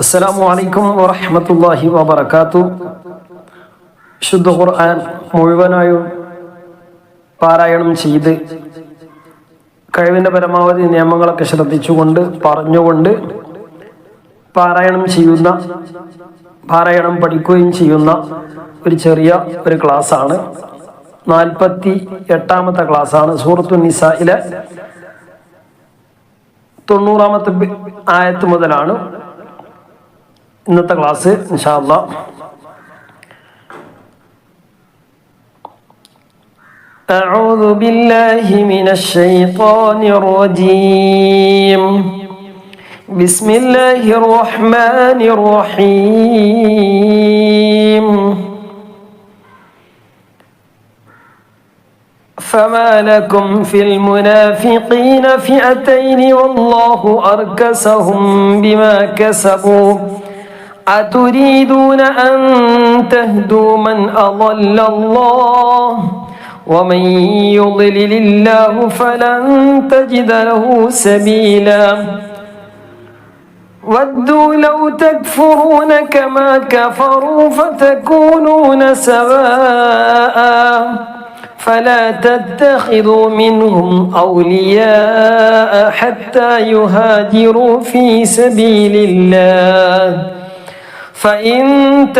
അസ്സലാമു അലൈക്കും വറഹ്മത്തുള്ളാഹി വബറകാതുഹു. ശുദ്ധ ഖുർആൻ മുഴുവനായും പാരായണം ചെയ്ത് കഴിവിൻ്റെ പരമാവധി നിയമങ്ങളൊക്കെ ശ്രദ്ധിച്ചുകൊണ്ട് പറഞ്ഞുകൊണ്ട് പാരായണം പഠിക്കുകയും ചെയ്യുന്ന ഒരു ചെറിയ ക്ലാസ്സാണ്. 48ാമത്തെ ക്ലാസ്സാണ്. സൂറത്തുൻ നിസായിലെ 90ാമത്തെ ആയത്ത് മുതലാണ് ഇന്നത്തെ ക്ലാസ് ഇൻഷാ അല്ലാഹ്. أعوذ بالله من الشيطان الرجيم. بسم الله الرحمن الرحيم. فما لكم في المنافقين فئتين والله أركسهم بما كسبوا أتريدون أن تهدوا من أضل الله ومن يضلل الله فلن تجد له سبيلا ودوا لو تكفرون كما كفروا فتكونون سواء فلا تتخذوا منهم أولياء حتى يهاجروا في سبيل الله فإن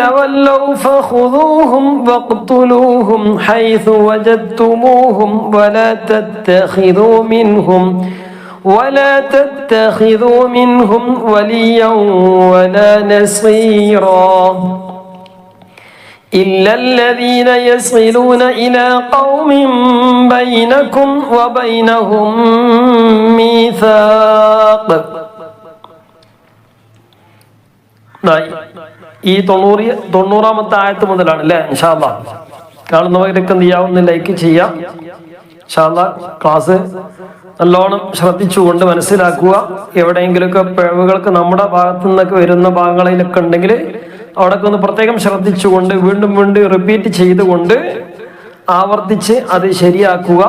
تولوا فخذوهم واقتلوهم حيث وجدتموهم ولا تتخذوا منهم وليا ولا نصيرا إلا الذين يصلون إلى قوم بينكم وبينهم ميثاق. ഈ 90ാമത്തെ ആയത്ത് മുതലാണ് അല്ലേ? ഇൻഷാ അല്ലാഹ് കാണുന്നവരൊക്കെ എന്ത് ചെയ്യാവുന്ന ലൈക്ക് ചെയ്യാം. ഇൻഷാ അല്ലാഹ് ക്ലാസ് നല്ലോണം ശ്രദ്ധിച്ചുകൊണ്ട് മനസ്സിലാക്കുക. എവിടെയെങ്കിലുമൊക്കെ പിഴവുകൾക്ക് നമ്മുടെ ഭാഗത്തു നിന്നൊക്കെ വരുന്ന ഭാഗങ്ങളിലൊക്കെ ഉണ്ടെങ്കിൽ അവിടെയൊക്കെ ഒന്ന് പ്രത്യേകം ശ്രദ്ധിച്ചുകൊണ്ട് വീണ്ടും റിപ്പീറ്റ് ചെയ്തുകൊണ്ട് ആവർത്തിച്ച് അത് ശരിയാക്കുക.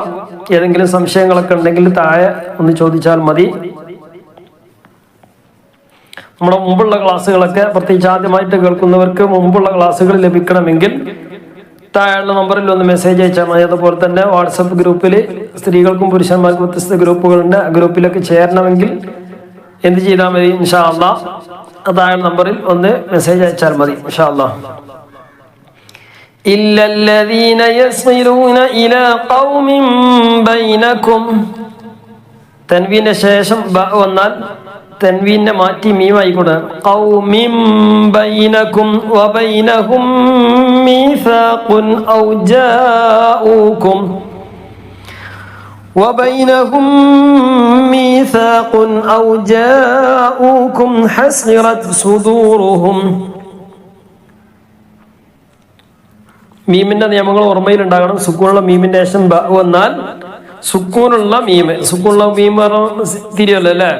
ഏതെങ്കിലും സംശയങ്ങളൊക്കെ ഉണ്ടെങ്കിൽ താഴെ ഒന്ന് ചോദിച്ചാൽ മതി. നമ്മുടെ മുമ്പുള്ള ക്ലാസ്സുകളൊക്കെ പ്രത്യേകിച്ച് ആദ്യമായിട്ട് കേൾക്കുന്നവർക്ക് മുമ്പുള്ള ക്ലാസ്സുകൾ ലഭിക്കണമെങ്കിൽ താഴെയുള്ള നമ്പറിൽ ഒന്ന് മെസ്സേജ് അയച്ചാൽ മതി. അതുപോലെ തന്നെ വാട്സപ്പ് ഗ്രൂപ്പിൽ സ്ത്രീകൾക്കും പുരുഷന്മാർക്കും വ്യത്യസ്ത ഗ്രൂപ്പുകളുണ്ട്. ആ ഗ്രൂപ്പിലൊക്കെ ചേരണമെങ്കിൽ എന്ത് ചെയ്താൽ മതി? ഇൻഷാ അല്ലാഹ് താഴെ നമ്പറിൽ ഒന്ന് മെസ്സേജ് അയച്ചാൽ മതി. ഇൻഷാ അല്ലാഹ്. ഇല്ലല്ലദീന യസ്ലൂന ഇലാ ഖൗമിൻ ബൈനകും. തൻവീന്റെ ശേഷം ബ വന്നാൽ തൻവീനെ മാറ്റി മീമായിക്കൂടെ. ഖൗമിൻ ബൈനകും വബൈനഹും മീസാഖുൻ ഔ ജാഊകും وبينهم ميثاق أو جاءوكم حسرت صدورهم. മീമിന്റെ നിയമങ്ങൾ ഓർമ്മയിൽ ഉണ്ടാകണം. സുക്കൂനുള്ള മീമിന്റെ ശേഷം ബ വന്നാൽ സുക്കൂനുള്ള മീം തിരിയല്ലോ അല്ലേ?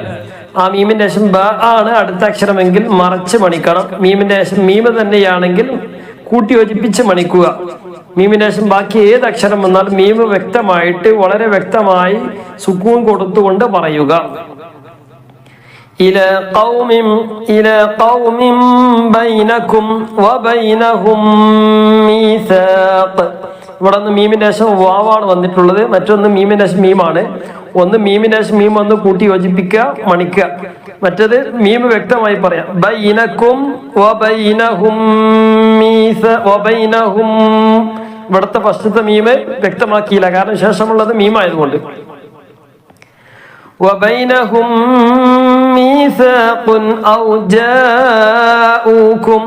ആ മീമിന്റെ ശേഷം ബ ആണ് അടുത്ത അക്ഷരമെങ്കിൽ മറച്ച് മണിക്കണം. മീമിന്റെ ശേഷം മീമ് തന്നെയാണെങ്കിൽ കൂട്ടി യോജിപ്പിച്ച് മണിക്കുക. മീമിന് ശേഷം ബാക്കി ഏത് അക്ഷരം വന്നാലും മീമ് വ്യക്തമായിട്ട് വളരെ വ്യക്തമായി സുക്കൂൻ കൊടുത്തുകൊണ്ട് പറയുക. ഇലാ ഖൗമിൻ ബൈനകും വബൈനഹും മീസാഖ്. ഇവിടെ നിന്ന് മീമിന്റെ ശേഷം വാവാണ് വന്നിട്ടുള്ളത്, മറ്റൊന്ന് മീമിന്റെ ശേഷം മീമാണ്. ഒന്ന് മീമിന്റെ ശേഷം മീം ഒന്ന് കൂട്ടി യോജിപ്പിക്കുക, മണിക്കുക. മറ്റത് മീം വ്യക്തമായി പറയാം. ബൈനകും വബൈനഹും വബൈനഹും. ഇവിടുത്തെ ഫസ്റ്റത്തെ മീമ് വ്യക്തമാക്കിയില്ല, കാരണം ശേഷമുള്ളത് മീമായതുകൊണ്ട്. വബൈനഹും മീസാഖുൻ ഔ ജാഊകും.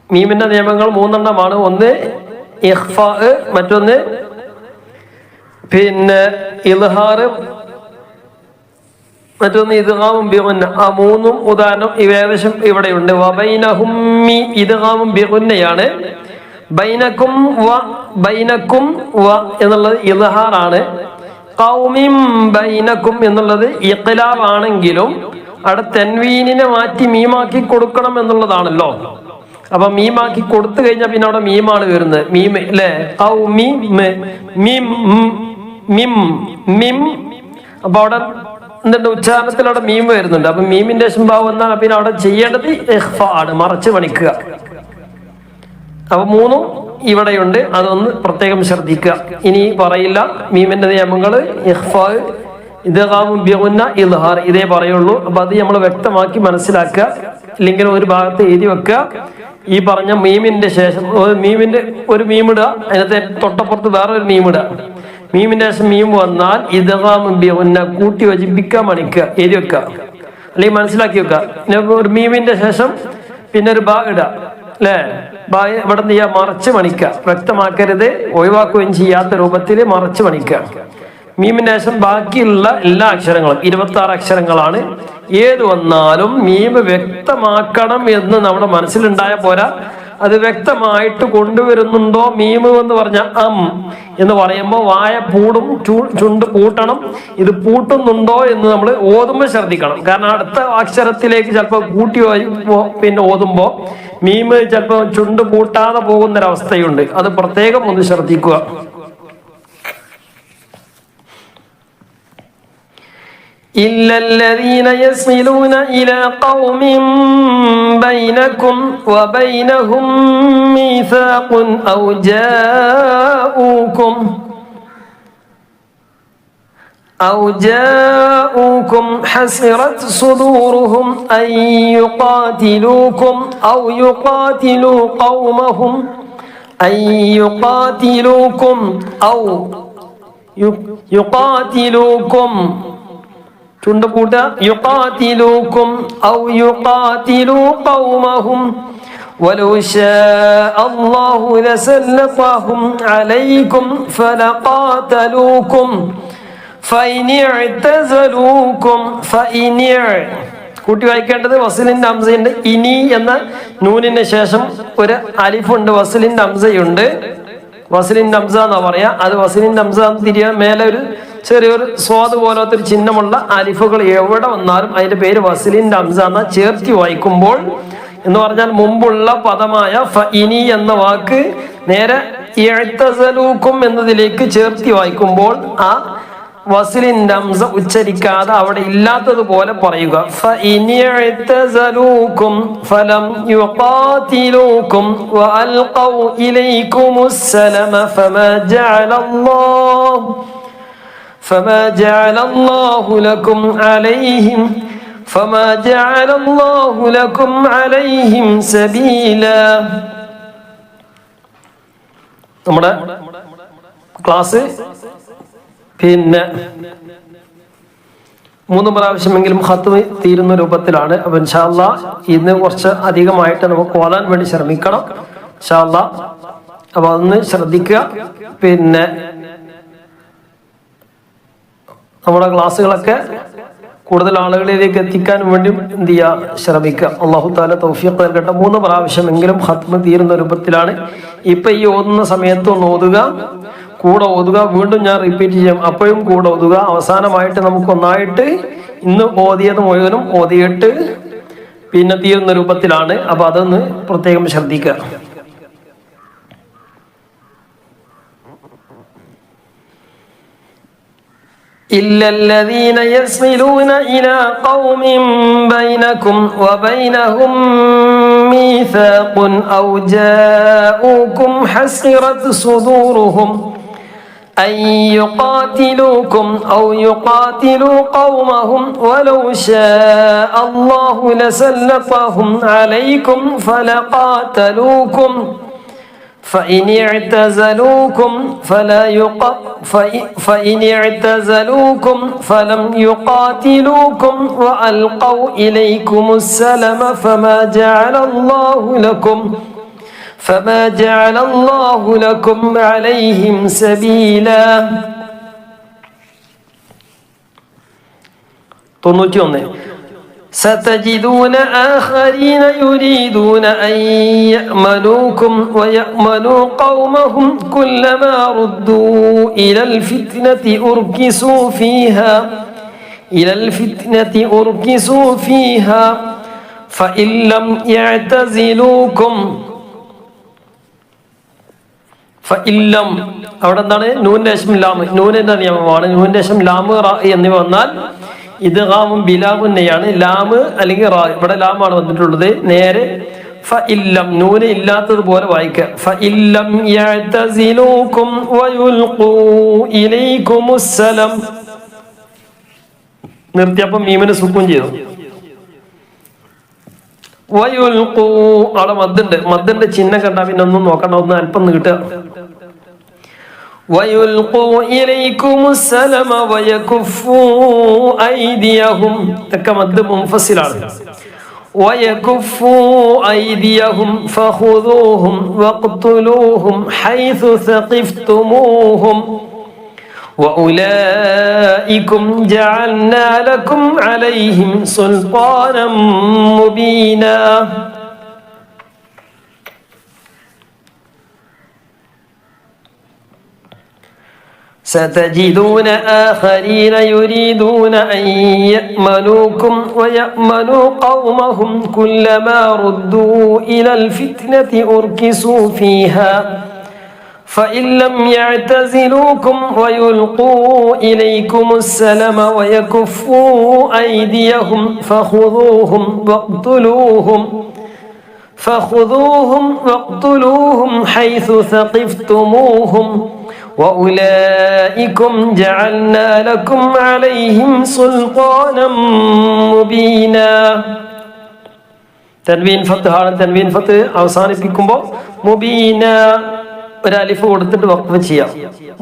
മീമിന്റെ നിയമങ്ങൾ 3 ഒന്ന് ഇഖ്ഫാ, മറ്റൊന്ന് ഇൽഹാർ, മറ്റൊന്ന് ഇദ്ഗാമും ബിഗുന്ന. ആ 3 ഉദാഹരണം ഏകദേശം ഇവിടെയുണ്ട്. വബൈനഹും ഇദ്ഗാമും ബിഗുന്നയാണ്. ബൈനക്കും വ എന്നുള്ളത് ഇൽഹാറാണ്. ഖൗമിൻ ബൈനക്കും എന്നുള്ളത് ഇഖ്ലാബ് ആണെങ്കിലും അവിടെ തൻവീനിനെ മാറ്റി മീമാക്കി കൊടുക്കണം എന്നുള്ളതാണല്ലോ. അപ്പൊ മീമാക്കി കൊടുത്തു കഴിഞ്ഞാൽ പിന്നെ അവിടെ മീമാണ് വരുന്നത്. മീം അല്ലേ? ഖൗമി മിം മിം മിം. അപ്പൊ അവിടെ എന്തുണ്ട് ഉച്ചാരണത്തിൽ അവിടെ മീം വരുന്നുണ്ട്. അപ്പൊ മീമിന്റെ ശേഷം ഭാവം എന്നാൽ പിന്നെ അവിടെ ചെയ്യേണ്ടത് ഇഖ്ഫ ആണ്, മറച്ച് പണിക്കുക. അപ്പൊ മൂന്നും ഇവിടെയുണ്ട്, അതൊന്ന് പ്രത്യേകം ശ്രദ്ധിക്കുക. ഇനി പറയില്ല മീമിന്റെ നിയമങ്ങൾ ഇഖ്ഫ, ഇദ്ഗാം, ബിഗുന്ന, ഇദ്ഹാർ ഇതേ പറയുള്ളൂ. അപ്പൊ അത് നമ്മൾ വ്യക്തമാക്കി മനസ്സിലാക്കുക. ഇല്ലെങ്കിൽ ഒരു ഭാഗത്ത് എഴുതി വെക്കുക. ഈ പറഞ്ഞ മീമിന്റെ ശേഷം മീമിന്റെ ഒരു മീമിടുക, അതിനകത്ത് തൊട്ടപ്പുറത്ത് വേറെ ഒരു മീമിടുക. മീമിന്റെ ശേഷം മീം വന്നാൽ ഇദ്ഗാം ബിഗുന്ന കൂട്ടി യോജിപ്പിക്കുക, മണിക്കുക, എഴുതി വെക്കുക, അല്ലെങ്കിൽ മനസ്സിലാക്കി വെക്കുക. പിന്നെ ഒരു മീമിന്റെ ശേഷം പിന്നെ ഒരു ബാ ഇടുക അല്ലേ. ബാ ഇവിടെ എന്ത് ചെയ്യുക, മറച്ച് മണിക്കുക, വ്യക്തമാക്കരുത്, ഒഴിവാക്കുകയും ചെയ്യാത്ത രൂപത്തിൽ മറച്ച് മണിക്കുക. മീമിന് ശേഷം ബാക്കിയുള്ള എല്ലാ അക്ഷരങ്ങളും 26 അക്ഷരങ്ങളാണ്. ഏത് വന്നാലും മീം വ്യക്തമാക്കണം എന്ന് നമ്മുടെ മനസ്സിലുണ്ടായ പോരാ, അത് വ്യക്തമായിട്ട് കൊണ്ടുവരുന്നുണ്ടോ. മീം എന്ന് പറഞ്ഞ എന്ന് പറയുമ്പോൾ വായ പൂടും, ചുണ്ട് പൂട്ടണം. ഇത് പൂട്ടുന്നുണ്ടോ എന്ന് നമ്മൾ ഓതുമ്പോൾ ശ്രദ്ധിക്കണം. കാരണം അടുത്ത അക്ഷരത്തിലേക്ക് ചിലപ്പോൾ കൂട്ടി പിന്നെ ഓതുമ്പോൾ മീം ചിലപ്പോൾ ചുണ്ട് പൂട്ടാതെ പോകുന്നൊരവസ്ഥയുണ്ട്. അത് പ്രത്യേകം ഒന്ന് ശ്രദ്ധിക്കുക. إلا الذين يصلون إلى قوم بينكم وبينهم ميثاق أو جاءوكم حسرت صدورهم أن يقاتلوكم أو يقاتلوا قومهم أن يقاتلوكم أو يقاتلوكم ചുണ്ടുകൂട്ട യുഖാതിലൂകും ഔ യുഖാതിലൂ ഖൗമഹും വലൗ ശാഅ അല്ലാഹു ലസല്ലതഹും അലൈക്കും ഫലഖാതലൂകും ഫഇനിഅ്തസലൂകും കൂട്ടി വായിക്കേണ്ടത് വസ്ലിന്റെ ഹംസയുണ്ട്. ഇനി എന്ന നൂനിന് ശേഷം ഒരു അലിഫുണ്ട്, വസ്ലിന്റെ ഹംസയുണ്ട്. വസ്ലിന്റെ ഹംസ എന്നാ പറയാ. അത് വസ്ലിന്റെ ഹംസ തിരിയാൻ മേലെ ഒരു ചെറിയൊരു സ്വാദ് പോലത്തെ ഒരു ചിഹ്നമുള്ള അലിഫുകൾ എവിടെ വന്നാലും അതിന്റെ പേര് വസ്ലിന്റെ ഹംസ എന്ന ചേർത്തി വായിക്കുമ്പോൾ എന്ന് പറഞ്ഞാൽ മുമ്പുള്ള പദമായ ഫഇനി എന്ന വാക്ക് നേരെ ഇഅ്തസലൂകും എന്നതിലേക്ക് ചേർത്തി വായിക്കുമ്പോൾ ആ വസ്ലിന്റെ ഹംസ ഉച്ചരിക്കാതെ അവിടെ ഇല്ലാത്തതുപോലെ പറയുക. ഫഇനി ഇഅ്തസലൂകും ഫലം യുഖാതിലൂകും വഅൽഖൗ ഇലൈകുമുസ് സലമ ഫമാ جعل الله لكم عليهم سبيلا. നമ്മുടെ ക്ലാസ് പിന്നെ 3 പ്രാവശ്യമെങ്കിലും ഖത്മ് തീരുന്ന രൂപത്തിലാണ്. അപ്പൊ ഇൻഷാ അല്ലാഹ് ഇന്ന് കുറച്ച് അധികമായിട്ട് നമുക്ക് ഓതാൻ വേണ്ടി ശ്രമിക്കണം ഇൻഷാ അല്ലാഹ്. അപ്പൊ അതൊന്ന് ശ്രദ്ധിക്കുക. പിന്നെ നമ്മുടെ ക്ലാസ്സുകളൊക്കെ കൂടുതൽ ആളുകളിലേക്ക് എത്തിക്കാൻ വേണ്ടി എന്ത് ചെയ്യുക, ശ്രമിക്കുക. അല്ലാഹു തആല തൗഫീഖ് നൽകട്ടെ. 3 പ്രാവശ്യമെങ്കിലും ഖത്മ് തീരുന്ന രൂപത്തിലാണ്. ഇപ്പൊ ഈ ഓതുന്ന സമയത്ത് ഒന്ന് ഓതുക, കൂടെ ഓതുക. വീണ്ടും ഞാൻ റിപ്പീറ്റ് ചെയ്യാം, അപ്പോഴും കൂടെ ഓതുക. അവസാനമായിട്ട് നമുക്ക് ഒന്നായിട്ട് ഇന്ന് ഓതിയത് മുഴുവനും ഓതിയിട്ട് പിന്നെ തീരുന്ന രൂപത്തിലാണ്. അപ്പൊ അതൊന്ന് പ്രത്യേകം ശ്രദ്ധിക്കുക. إلا الذين يصلون إلى قوم بينكم وبينهم ميثاق أو جاءوكم حسرت صدورهم أن يقاتلوكم أو يقاتلوا قومهم ولو شاء الله لسلطهم عليكم فلقاتلوكم فإن اعتزلوكم فلم يقاتلوكم وألقوا إليكم السلم فما جعل الله لكم عليهم سبيلا. 91 ستجدون آخرين يريدون أن يأمنوكم ويأمنوا قومهم كلما ردوا إلى الفتنة أركسوا فيها فإن لم يعتزلوكم അവിടെ എന്താണ് നൂന്റെ ശേഷം ലാം, നൂനിന്റെ നിയമമാണ്. നൂന്റെ ശേഷം ലാം റാ എന്നിവ വന്നാൽ ഇദ്ഗാമും ബിലാഗുന്നയാണ്. ലാമ് അല്ലെങ്കിൽ റാ, ഇവിടെ ലാമാണ് വന്നിട്ടുള്ളത്. നേരെ ഫഇല്ലം നൂന് ഇല്ലാത്തതുപോലെ വായിക്കുക. ഫഇല്ലം യഅ്തസിലൂകും വയുൽഖൂ ഇലൈകുമുസ്സലം. നിർത്തിയപ്പോൾ മീമിന് സുക്കൂൻ ചെയ്തു. വയുൽഖൂ അവിടെ മദ്ദുണ്ട്. മദ്ദിന്റെ ചിഹ്നം കണ്ടാൽ പിന്നെ ഒന്നും നോക്കണ്ട, ഒന്ന് അല്പം നീട്ടുക. വയുൽഖൂ ഇലൈകുമുസ്സലമ വയകുഫൂ ഐദിയഹും. ഇതൊക്കെ മദ്ദ് മുൻഫസിലാണ്. ويكفوا أيديهم فخذوهم واقتلوهم حيث ثقفتموهم وأولئكم جعلنا لكم عليهم سلطانا مبينا. ستجدون آخرين يريدون أن يأمنوكم ويأمنوا قومهم كلما ردوا إلى الفتنة أركسوا فيها فإن لم يعتزلوكم ويلقوا إليكم السلم ويكفوا أيديهم فخذوهم واقتلوهم حيث ثقفتموهم وأولئكم جعلنا لكم عليهم سلطانا مبينا. തൻവീൻ ഫത്ഹാണ്. തൻവീൻ ഫത്ത് അവസാനിപ്പിക്കുമ്പോൾ മുബീന ഒരു അലിഫ് കൊടുത്തിട്ട് വഖഫ് ചെയ്യാം.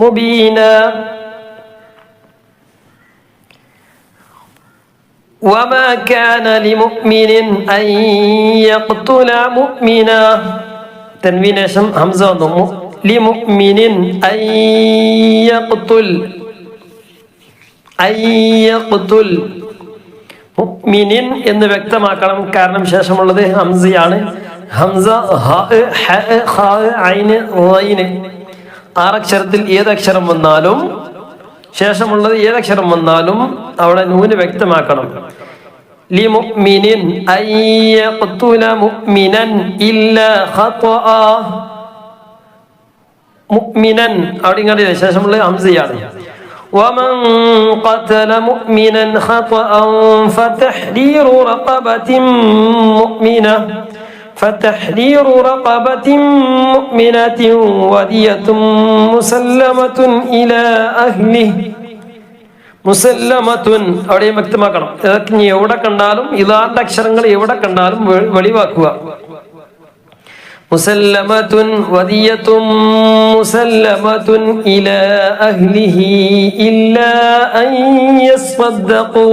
മുബീന. وما كان لمؤمن أن يقتل مؤمنا. തൻവീൻ ശേഷം ഹംസ വന്നു. لمؤمن أن يقتل മുഅ്മിനിൻ എന്ന് വ്യക്തമാക്കണം. കാരണം ശേഷമുള്ളത് ഹംസയാണ്. ഹംസ ആറക്ഷരത്തിൽ ഏതക്ഷരം വന്നാലും ശേഷമുള്ളത് ഏതക്ഷരം വന്നാലും അവിടെ നൂന് വ്യക്തമാക്കണം. ലിമുഅ്മിനിൻ അൻ യഖ്തുല മുഅ്മിനൻ ഇല്ലാ ഖതഅ. മുഅ്മിനൻ അവിടെ ഇങ്ങോട്ട് ശേഷമുള്ളത് ഹംസയാണ്. ومن قتل مؤمنا خطأ فتحرير رقبة مؤمنة ودية مسلمة إلى أهله. മുസല്ലമത്തുൻ അവിടെ വ്യക്തമാക്കണം. ഇതൊക്കെ എവിടെ കണ്ടാലും ഇതാണ്ട് അക്ഷരങ്ങൾ എവിടെ കണ്ടാലും വെളിവാക്കുക. മുസല്ലമത്തുൻ വദിയത്തും മുസല്ലമത്തുൻ ഇലാ അഹ്ലിഹി ഇല്ലാ അൻ യസ്വദ്ദഖൂ.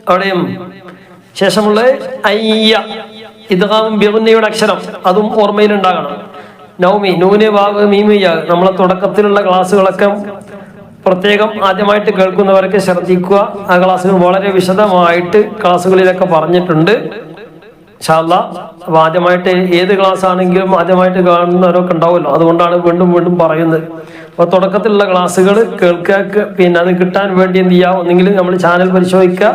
അവിടെയും ശേഷമുള്ള അയ്യ ഇദ്ഗാം ബിഗുന്നയുടെ അക്ഷരം അതും ഓർമ്മയിലുണ്ടാകണം. നൗമി നൂന് വാവ് മീമി യാ. നമ്മളെ തുടക്കത്തിലുള്ള ക്ലാസ്സുകളൊക്കെ പ്രത്യേകം ആദ്യമായിട്ട് കേൾക്കുന്നവരൊക്കെ ശ്രദ്ധിക്കുക. ആ ക്ലാസ്സുകൾ വളരെ വിശദമായിട്ട് ക്ലാസ്സുകളിലൊക്കെ പറഞ്ഞിട്ടുണ്ട് ഇൻഷാ അല്ലാഹ്. അപ്പൊ ആദ്യമായിട്ട് ഏത് ക്ലാസ് ആണെങ്കിലും ആദ്യമായിട്ട് കാണുന്നവരൊക്കെ ഉണ്ടാവുമല്ലോ, അതുകൊണ്ടാണ് വീണ്ടും വീണ്ടും പറയുന്നത്. അപ്പൊ തുടക്കത്തിലുള്ള ക്ലാസ്സുകൾ കേൾക്കുക. പിന്നെ അത് കിട്ടാൻ വേണ്ടി എന്ത് ചെയ്യുക, ഒന്നെങ്കിൽ നമ്മൾ ചാനൽ പരിശോധിക്കുക.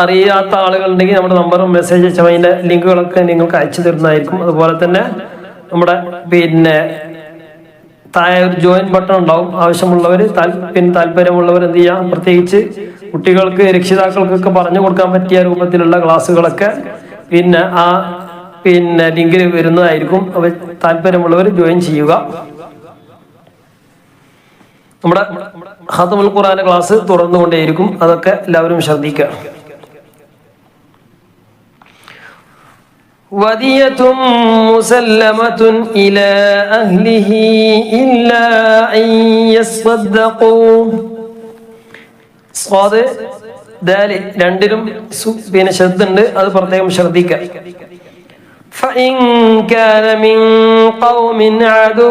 അറിയാത്ത ആളുകളുണ്ടെങ്കിൽ നമ്മുടെ നമ്പറും മെസ്സേജ് അയച്ചാൽ അതിന്റെ ലിങ്കുകളൊക്കെ നിങ്ങൾക്ക് അയച്ചു തരുന്നതായിരിക്കും. അതുപോലെ തന്നെ നമ്മുടെ പിന്നെ താഴെ ഒരു ജോയിൻ ബട്ടൺ ഉണ്ടാവും. ആവശ്യമുള്ളവർ താല്പര്യമുള്ളവർ എന്ത് ചെയ്യാം, പ്രത്യേകിച്ച് കുട്ടികൾക്ക് രക്ഷിതാക്കൾക്കൊക്കെ പറഞ്ഞു കൊടുക്കാൻ പറ്റിയ രൂപത്തിലുള്ള ക്ലാസ്സുകളൊക്കെ പിന്നെ ആ ലിങ്കിൽ വരുന്നതായിരിക്കും. അവർ താല്പര്യമുള്ളവർ ജോയിൻ ചെയ്യുക. നമ്മുടെ ഖത്മുൽ ഖുർആൻ ക്ലാസ് തുടർന്നുകൊണ്ടേയിരിക്കും. അതൊക്കെ എല്ലാവരും ശ്രദ്ധിക്കുക. വദിയത്തും മുസല്ലമത്തുൻ ഇലാ അഹ്ലിഹി ഇല്ലാ അൻ യസ്വദ്ദഖൂ. സ്വാദ് ദാല് രണ്ടിലും പിന്നെ ശബ്ദുണ്ട്, അത് പ്രത്യേകം ശ്രദ്ധിക്കുക. فإن كان من قوم عدو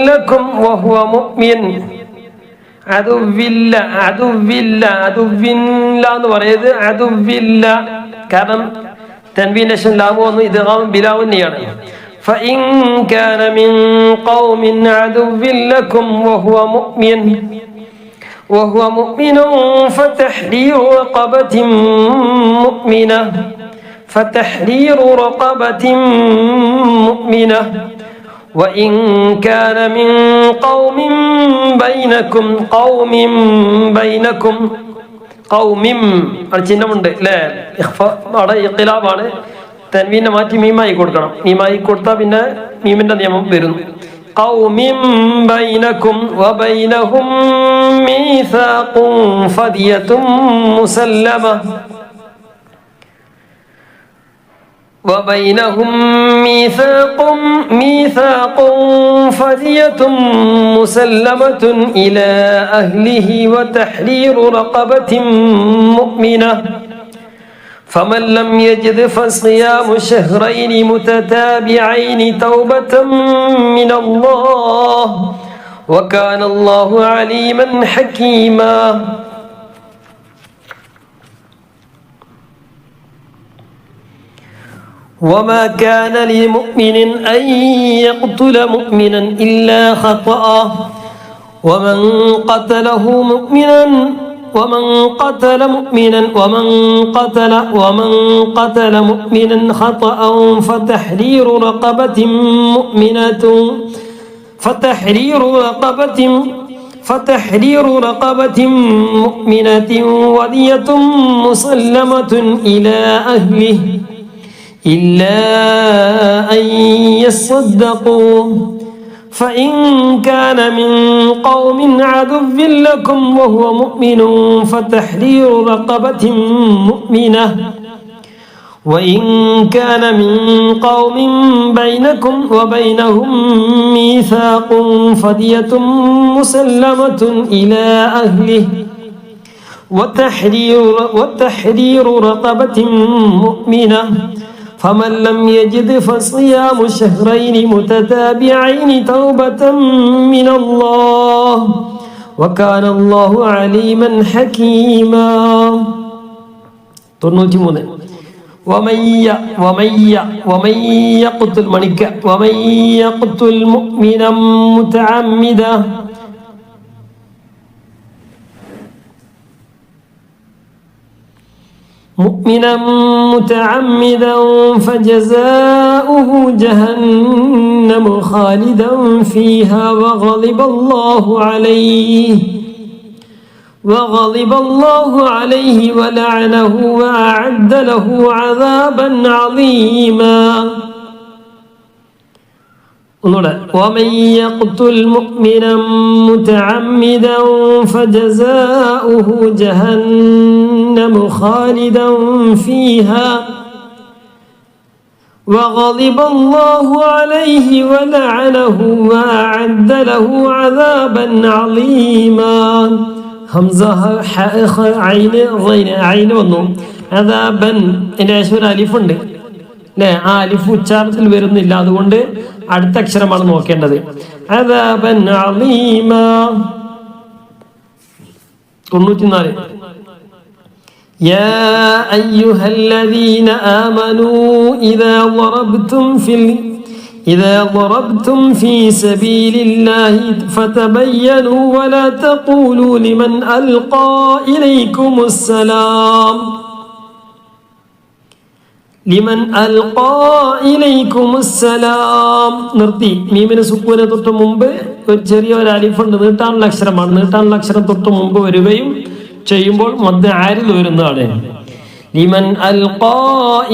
لكم وهو مؤمن. അദുവില്ല എന്ന് പറയുന്നത് അദുവില്ല. കാരണം തൻവീന്റെ ശേഷം ലാമു വന്നു. ഇദ്ഗാം ബിലാവുന്നെയാണ്. فإن كان من قوم عدو لكم وهو مؤمن فتحرير رقبة مؤمنة وإن كان من قوم بينكم ഖൗമിം ചിഹ്നമുണ്ട് അല്ലേ? അവിടെ ഇഖ്തിലാബാണ്. തൻവീനെ മാറ്റി മീമായി കൊടുക്കണം. മീമായി കൊടുത്താൽ പിന്നെ മീമിന്റെ നിയമം വരുന്നു. ഖൗമിം ബൈനകും വബൈനഹും മീസാഖും ഫദിയത്തും മുസല്ലമ وبينهم ميثاق فدية مسلمة إلى أهله وتحرير رقبة مؤمنة فمن لم يجد فصيام شهرين متتابعين توبة من الله وكان الله عليما حكيما. وما كان لمؤمن أن يقتل مؤمنا إلا خطأ ومن قتل مؤمنا خطأ فتحرير رقبة مؤمنة ودية مسلمة إلى أهله إلا أن يصدقوا فإن كان من قوم عدو لكم وهو مؤمن فتحرير رقبة مؤمنة وإن كان من قوم بينكم وبينهم ميثاق فدية مسلمة إلى أهله وتحرير رقبة مؤمنة فمن لم يجد فصيام شهرين متتابعين توبة من الله وكان الله عليما حكيما. 93 ومن يقتل مؤمنا متعمدا فجزاؤه جهنم خالدا فيها وغضب الله عليه ولعنه وأعد له عذابا عظيما. ومن يقتل مؤمنا متعمدا فجزاؤه جهنم خالدا فيها وغضب الله عليه ولعنه وأعد له عذابا عظيما. همزة عين വന്നു. അദാബൻ ഒരു അലിഫുണ്ട് അല്ലേ? ആ അലിഫ് ഉച്ചാരണത്തിൽ വരുന്നില്ല, അതുകൊണ്ട് അടുത്ത അക്ഷരമാണ് നോക്കേണ്ടത്. അദാബൻ അളീമാ. 94 يا أيها الذين آمنوا إذا ضربتم في سبيل الله فتبينوا ولا تقولوا لمن ألقى إليكم السلام നിർത്തി. മീമിന് സുക്കൂന് തൊട്ട് മുമ്പ് ഒരു ചെറിയ ഒരു അലിഫുണ്ട്, നീട്ടാനുള്ള അക്ഷരമാണ്. നീട്ടാനുള്ള അക്ഷരം തൊട്ട് മുമ്പ് വരികയും ചെയ്യുമ്പോൾ മദ്ദ് ആരിൽ വരുന്നതാണ്. ലിമൻ അൽഖാ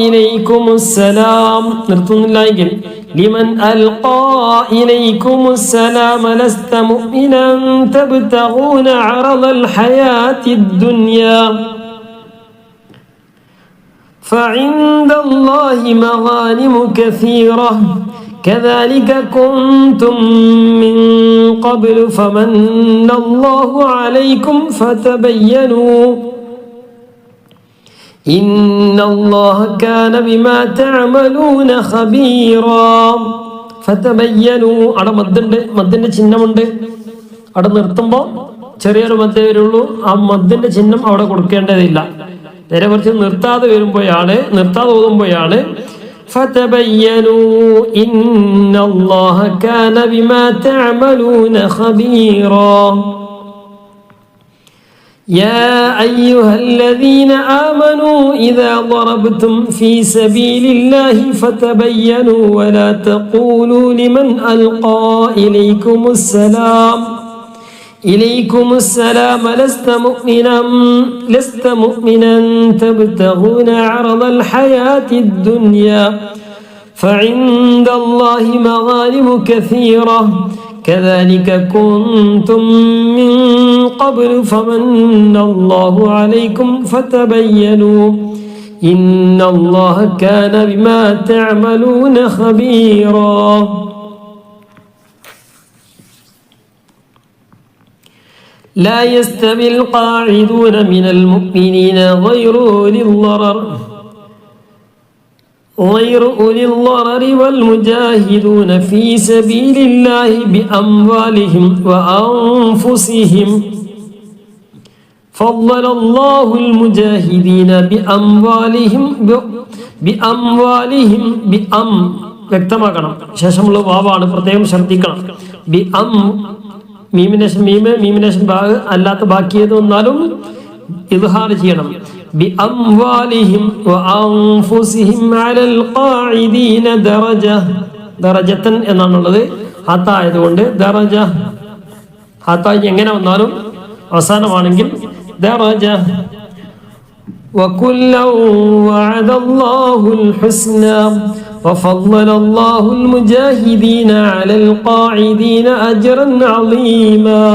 ഇലൈക്കുമുസ്സലാം നിർത്തുന്നില്ല എങ്കിൽ ലിമൻ അൽഖാ ഇലൈക്കുമുസ്സലാം ലസ്ത മുഅ്മിനൻ തബ്തഗൂന അറദൽ ഹയാത്തിദ് ദുനിയാ فعند الله مغانم كثيرة كذلك كنتم من قبل فمن الله عليكم فتبينوا إن الله كان بما تعملون خبيرا. فتبينوا അവിടെ മദ്ദിന്റെ ചിഹ്നമുണ്ട്. അവിടെ നിർത്തുമ്പോൾ ചെറിയൊരു മദ്ദേ വരുള്ളൂ. ആ മദ്ദിന്റെ ചിഹ്നം അവിടെ കൊടുക്കേണ്ടതില്ല. നേരെ കുറച്ച് നിർത്താതെ ഓതുമ്പോഴാണ് فتبينوا إن الله كان بما تعملون خبيرا. يا أيها الذين آمنوا إذا ضربتم في سبيل الله فتبينوا ولا تقولوا لمن ألقى إليكم السلام لست مؤمنا تبتغون عرض الحياة الدنيا فعند الله مغانم كثيرة كذلك كنتم من قبل فمن الله عليكم فتبينوا إن الله كان بما تعملون خبيرا. لا يستوي القاعدون من المؤمنين غير أولي الضرر والمجاهدون في سبيل الله بأموالهم وأنفسهم فضل الله المجاهدين بأموالهم വ്യക്തമാക്കണം. ശേഷമുള്ള വാവാണ്, പ്രത്യേകം ശ്രദ്ധിക്കണം. മീമിനേഷൻ ഭാഗ അല്ലാത്ത ബാക്കിയത് വന്നാലും ഇദ്ഹാർ ചെയ്യണം. بأموالهم وأنفسهم على القاعدين درجة എന്നാണുള്ളത്. ഹത്തായതുകൊണ്ട് ദറജ. ഹത്തായി എങ്ങനെ വന്നാലും അവസാനമാണെങ്കിൽ ദറജ. وكلا وعد الله الحسنى وفضل الله المجاهدين على القاعدين أجرا عظيما.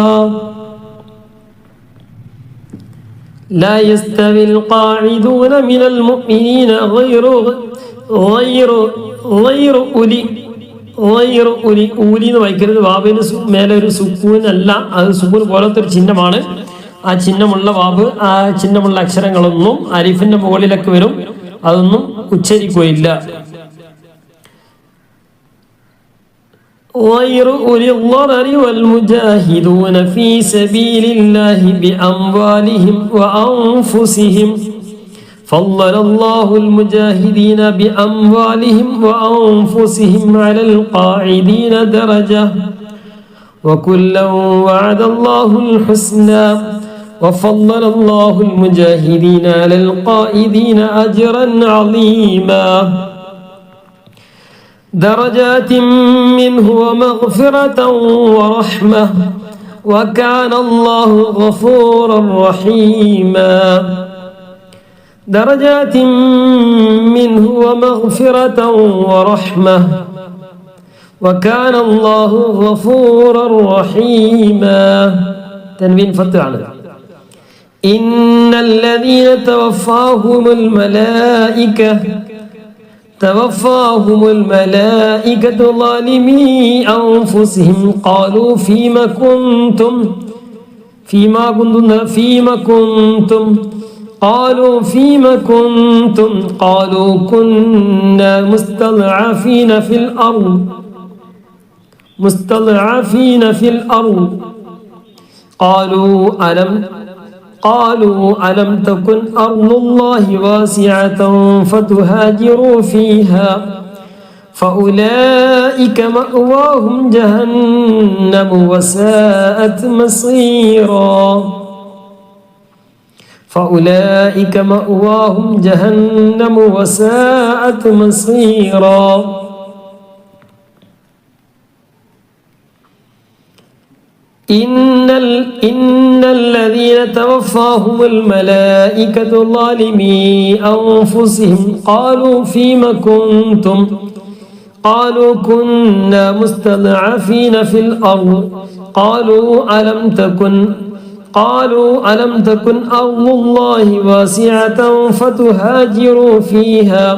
لا يستوي القاعدون من المؤمنين غير أولي എന്ന് വായിക്കരുത്. വാവിന് മേലെ ഒരു സുക്കൂൻ അല്ല, അത് സുക്കൂൻ പോലത്തെ ഒരു ചിഹ്നമാണ്. ആ ചിഹ്നമുള്ള വാവ്, ആ ചിഹ്നമുള്ള അക്ഷരങ്ങളൊന്നും അരിഫിന്റെ മുകളിലൊക്കെ വരും, അതൊന്നും ഉച്ചരിക്കുകയില്ല. غير أولي الضرر والمجاهدون في سبيل الله بأموالهم وأنفسهم فضل الله المجاهدين بأموالهم وأنفسهم على القاعدين درجة وكلا وعد الله الحسنى وفضل الله المجاهدين على القائدين أجرا عظيما. درجات منه ومغفرة ورحمة وكان الله غفورا رحيما. درجات منه ومغفرة ورحمة وكان الله غفورا رحيما. تنوين فتح. إن الذين توفاهم الملائكة ظالمي أنفسهم قالوا فيما كنتم قالوا كنا مستضعفين في الأرض قالوا ألم تكن أرض الله واسعة فتهاجروا فيها فأولئك مأواهم جهنم وساءت مصيرا. فأولئك مأواهم جهنم وساءت مصيرا. إن الذين توفاهم الملائكة ظالمي أنفسهم قالوا فيما كنتم قالوا كنا مستضعفين في الأرض قالوا ألم تكن أرض الله واسعة فتهاجروا فيها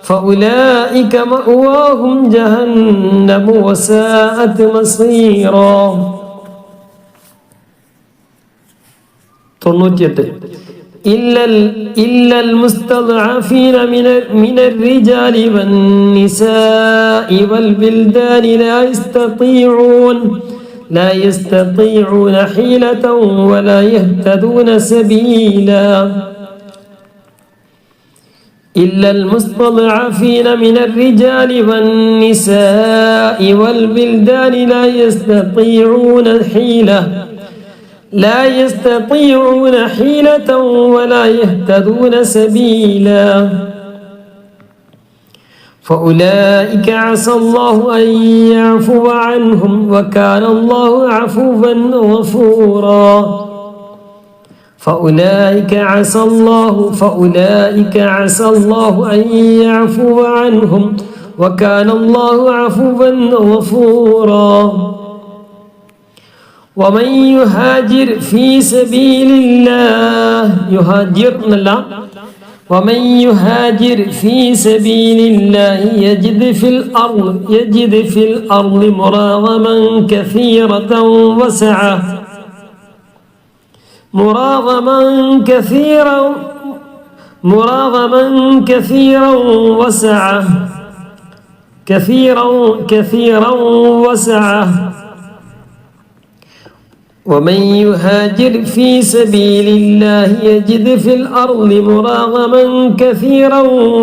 فأولئك مأواهم جهنم وساءت مصيرا. 98 إلا المستضعفين من الرجال والنساء والبلدان لا يستطيعون حيلة ولا يهتدون سبيلا. إلا المستضعفين من الرجال والنساء والبلدان لا يستطيعون حيلة لا يستطيعون حيلة ولا يهتدون سبيلا فأولئك عسى الله أن يعفو عنهم وكان الله عفوا غفورا فأولئك عسى الله أن يعفو عنهم وكان الله عفوا غفورا ومن يهاجر في سبيل الله ومن يهاجر في سبيل الله يجد في الأرض مراغما كثيرا وسعة ومن يهاجر في سبيل الله يجد في الأرض مراغما كثيرا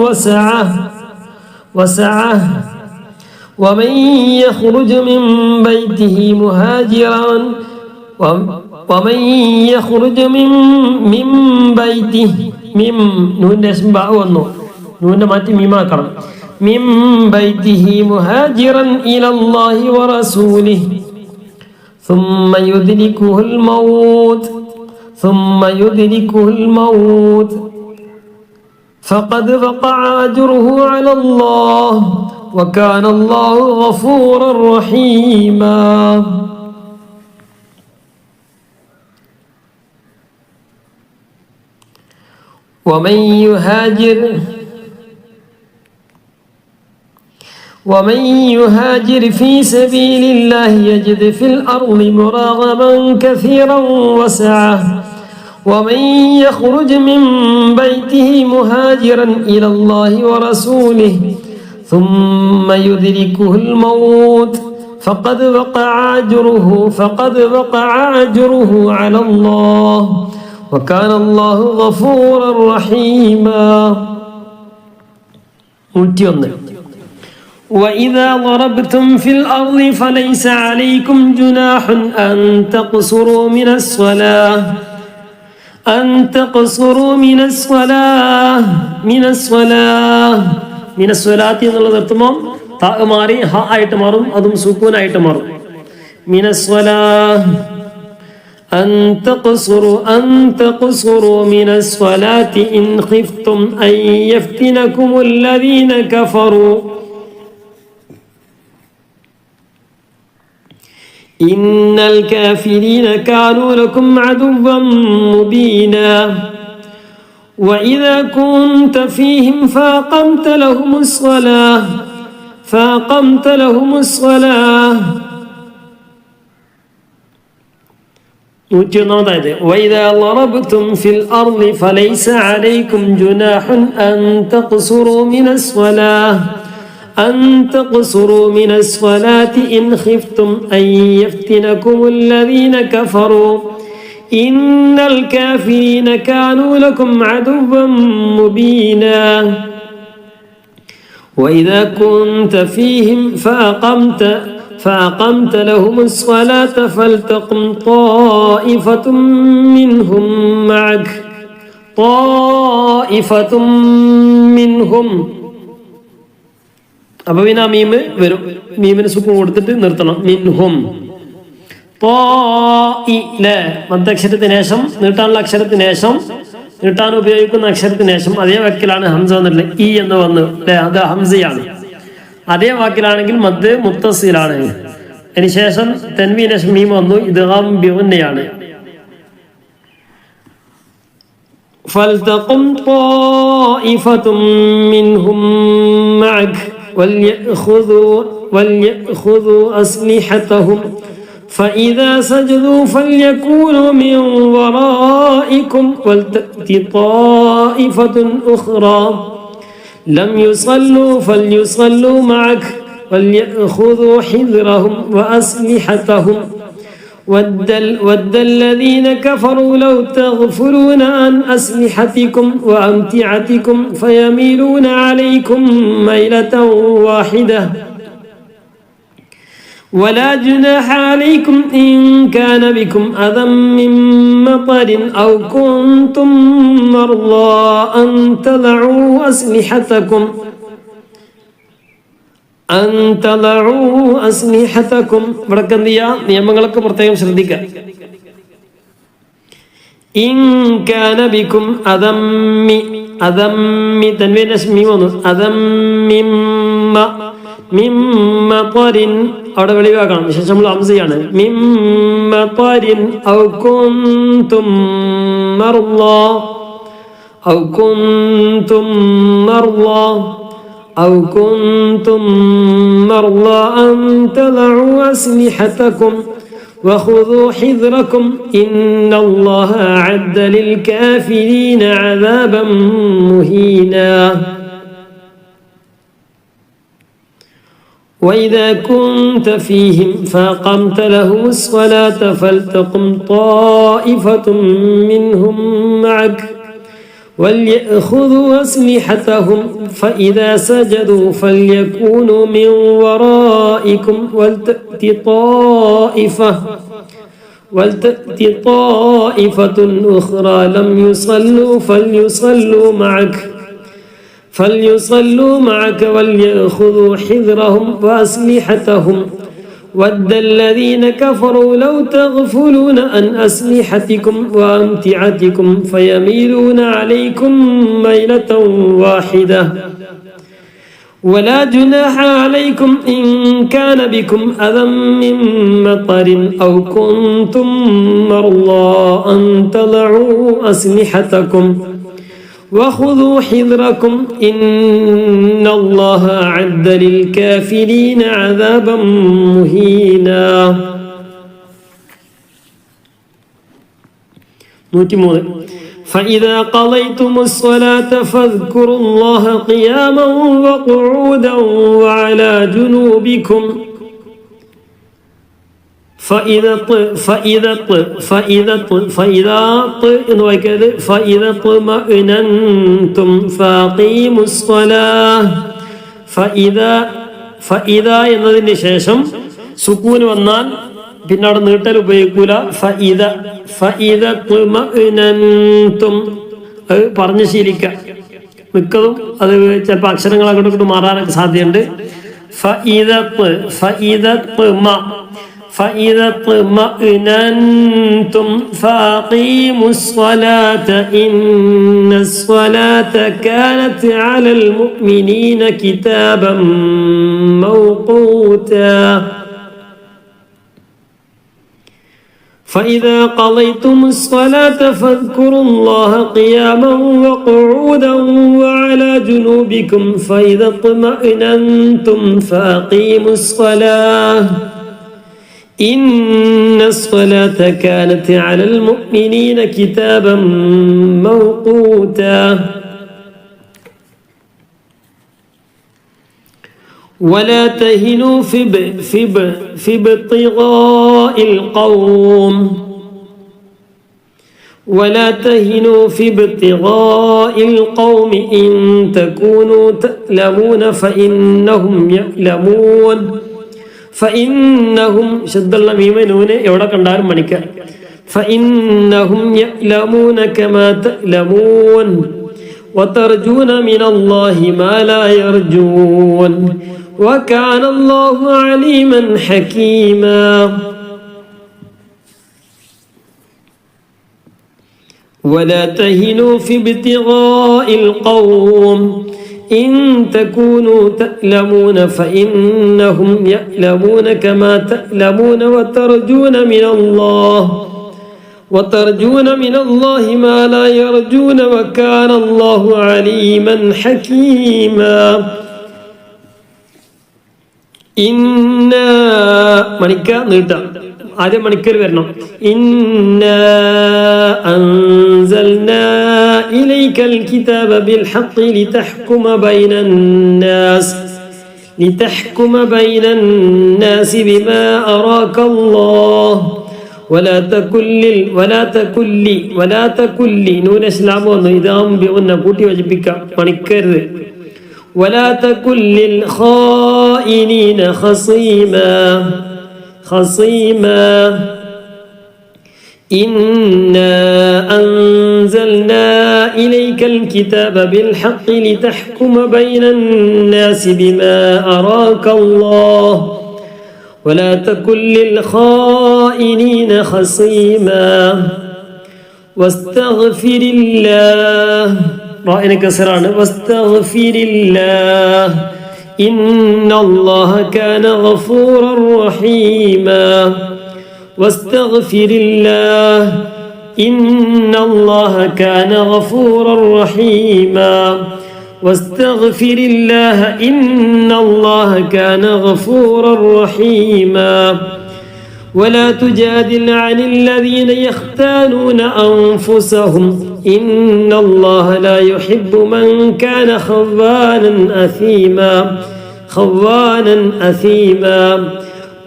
وسعة ومن يخرج من بيته مهاجرا إلى الله ورسوله ثم يدركه الموت فقد وقع أجره على الله وكان الله غفورا رحيما ومن يهاجر في سبيل الله يجد في الأرض مراغما كثيرا وسعة ومن يخرج من بيته مهاجرا إلى الله ورسوله ثم يدركه الموت فقد وقع أجره على الله وكان الله غفورا رحيما. وإذا ضربتم في الأرض فليس عليكم جناح أن تقصروا من الصلاة എന്നുള്ളത് നിർത്തുമ്പോൾ താ മാറി ഹ ആയിട്ട് മാറും, അതും സുക്കൂൻ ആയിട്ട് മാറും. من الصلاة أن تقصروا من الصلاة إن خفتم أن يفتنكم الذين كفروا إن الكافرين كانوا لكم عدوا مبينا وإذا كنت فيهم فأقمت لهم الصلاة وإذا ضربتم في الأرض فليس عليكم جناح أن تقصروا من الصلاة إن خفتم أن يفتنكم الذين كفروا إن الكافرين كانوا لكم عدوا مبينا وإذا كنت فيهم فأقمت لهم الصلاة فلتقم طائفة منهم അപ്പോൾ പിന്നെ ആ മീമ് വരും, മീമിന് സുക്കൂൻ കൊടുത്തിട്ട് നിർത്തണം. മിൻഹും മദ്ദക്ഷരത്തിന് ശേഷം നീട്ടാനുള്ള അക്ഷരത്തിന് ശേഷം നീട്ടാൻ ഉപയോഗിക്കുന്ന അക്ഷരത്തിന് ശേഷം അതേ വാക്കിലാണ് ഹംസ എന്നുള്ളത് ഈ എന്ന് വന്ന് അല്ലെ, അത് ഹംസയാണ്. അതേ വാക്കിലാണെങ്കിൽ മദ് മുത്തസിലാണ്. അതിനുശേഷം തൻവീന മീം വന്നു, ഇദ്ഗാം ബിഗുന്നയാണ്. فلتقم طائفة منهم معك وليأخذوا أسلحتهم فإذا سجدوا فليكونوا من ورائكم ولتأت طائفة أخرى لم يصلوا فليصلوا معك وليأخذوا حذرهم وأسلحتهم ود الذين كفروا لو تغفلون عن أسلحتكم وأمتعتكم فيميلون عليكم ميلة واحدة ولا جناح عليكم إن كان بكم أذى من مطر أو كنتم مرضى أن تضعوا أسلحتكم വടക്കന്തിയ നിയമങ്ങളൊക്കെ പ്രത്യേകം ശ്രദ്ധിക്കുക. ഇൻ കാന ബിക്കും അദമ്മി തൻവീൻ അസ്മി വന്നു മിമ്മതറിൻ അവിടെ വെളിവാക്കണം. വിശേഷം നമ്മൾ ഹംസയാണ്. മിമ്മതറിൻ ഔ കുൻതും മർളാ أو كنتم مرضى أن تضعوا أسلحتكم وخذوا حذركم إن الله أعد للكافرين عذابا مهينا. وإذا كنت فيهم فأقمت لهم الصلاة فلتقم طائفة منهم معك وليأخذوا أسلحتهم فإذا سجدوا فليكونوا من ورائكم ولتأت طائفة أخرى لم يصلوا فليصلوا معك وليأخذوا حذرهم وأسلحتهم ود الذين كفروا لو تغفلون عن أسلحتكم وأمتعتكم فيميلون عليكم ميلة واحدة. ولا جناح عليكم إن كان بكم أذى من مطر أو كنتم مرضى أن تضعوا أسلحتكم وخذوا حذركم إن الله أعد للكافرين عذابا مهينا. 103 فإذا قضيتم الصلاة فاذكروا الله قياما وقعودا وعلى جنوبكم فإذا اطمأننتم فأقيموا الصلاة. എന്നതിന് ശേഷം സുക്കൂൻ വന്നാൽ പിന്നെ അവിടെ നീട്ടൽ ഉപയോഗിക്കൂല. അത് പറഞ്ഞു ശീലിക്കുക. മിക്കതും അത് ചിലപ്പോൾ അക്ഷരങ്ങൾ അങ്ങോട്ട് ഇങ്ങോട്ട് മാറാനൊക്കെ സാധ്യതയുണ്ട്. فإذا اطمأننتم فأقيموا الصلاة إن الصلاة كانت على المؤمنين كتابا موقوتا. فإذا قضيتم الصلاة فاذكروا الله قياما وقعودا وعلى جنوبكم فإذا اطمأننتم فأقيموا الصلاة إن الصلاة كانت على المؤمنين كتابا موقوتا. ولا تهنوا في ابتغاء القوم إن تكونوا تألمون فإنهم شد الله ميمنون يودا كندار منيكا فإنهم يألمون كما تألمون وترجون من الله ما لا يرجون وكان الله عليما حكيما. ولا تهنوا في ابتغاء القوم إن تكونوا تألمون فإنهم يألمون كما تألمون وترجون من الله ما لا يرجون وكان الله عليما حكيما. إنا منكا نردا ആദ്യം മണിക്കൽ വരണം. إنا أنزلنا إليك الكتاب بالحق لتحكم بين الناس بما أراك الله ولا تكن نون إسلام ونظام بأن كوتي وجبك منكر ولا تكن للخائنين خصيما. خصيما إنا أنزلنا إليك الكتاب بالحق لتحكم بين الناس بما أراك الله ولا تكن للخائنين خصيما واستغفر الله رأينا كسران واستغفر الله إن الله كان غفورا رحيما واستغفر الله إن الله كان غفورا رحيما واستغفر الله إن الله كان غفورا رحيما ولا تجادل عن الذين يختانون أنفسهم إن الله لا يحب من كان خوانا أثيما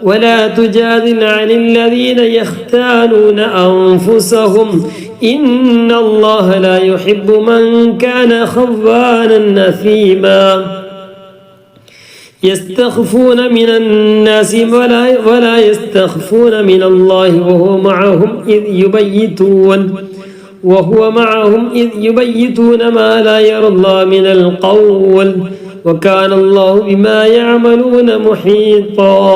ولا تجادل عن الذين يختانون أنفسهم إن الله لا يحب من كان خوانا أثيما يستخفون من الناس ولا يستخفون من الله وهو معهم إذ يبيتون ما لا يرى الله من القول وكان الله بما يعملون محيطا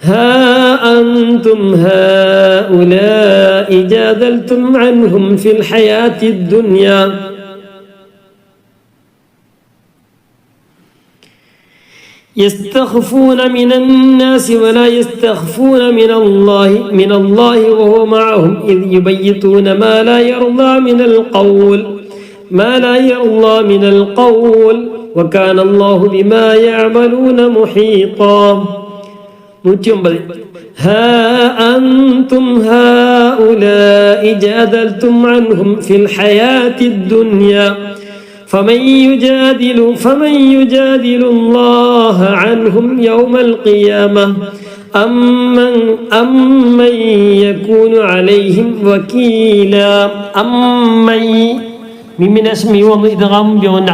ها أنتم هؤلاء جادلتم عنهم في الحياة الدنيا يستخفون من الناس ولا يستخفون من الله وهو معهم إذ يبيتون ما لا يرضى من القول وكان الله بما يعملون محيطا ها أنتم هؤلاء جادلتم عنهم في الحياة الدنيا فمن يجادل الله عنهم يوم القيامة أم من يكون عليهم وكيلا മീമിനെ മീം ഒന്ന് ഇദ്ഗാം ബിഗുന്ന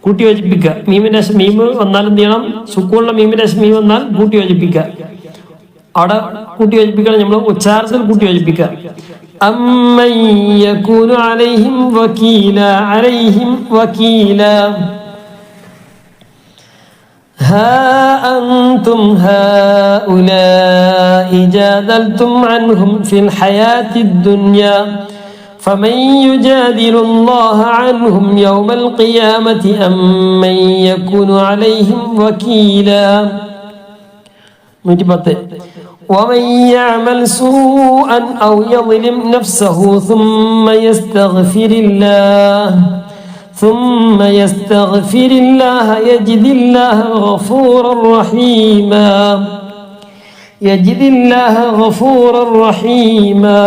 കൂട്ടി യോജിപ്പിക്കുക. മീമിനെ മീം വന്നാൽ എന്ത് ചെയ്യണം? സുക്കൂണുള്ള മീമിനെ മീം വന്നാൽ കൂട്ടി യോജിപ്പിക്കുക. അവിടെ കൂട്ടി യോജിപ്പിക്കണം, നമ്മൾ ഉച്ചാരണത്തിൽ കൂട്ടി യോജിപ്പിക്കുക. أمن يكون عليهم وكيلا ها أنتم هؤلاء جادلتم عنهم في الحياة الدنيا فمن يجادل الله عنهم يوم القيامة أم من يكون عليهم وكيلا ومن يعمل سوءا أو يظلم نفسه ثم يستغفر الله يجد الله غفورا رحيما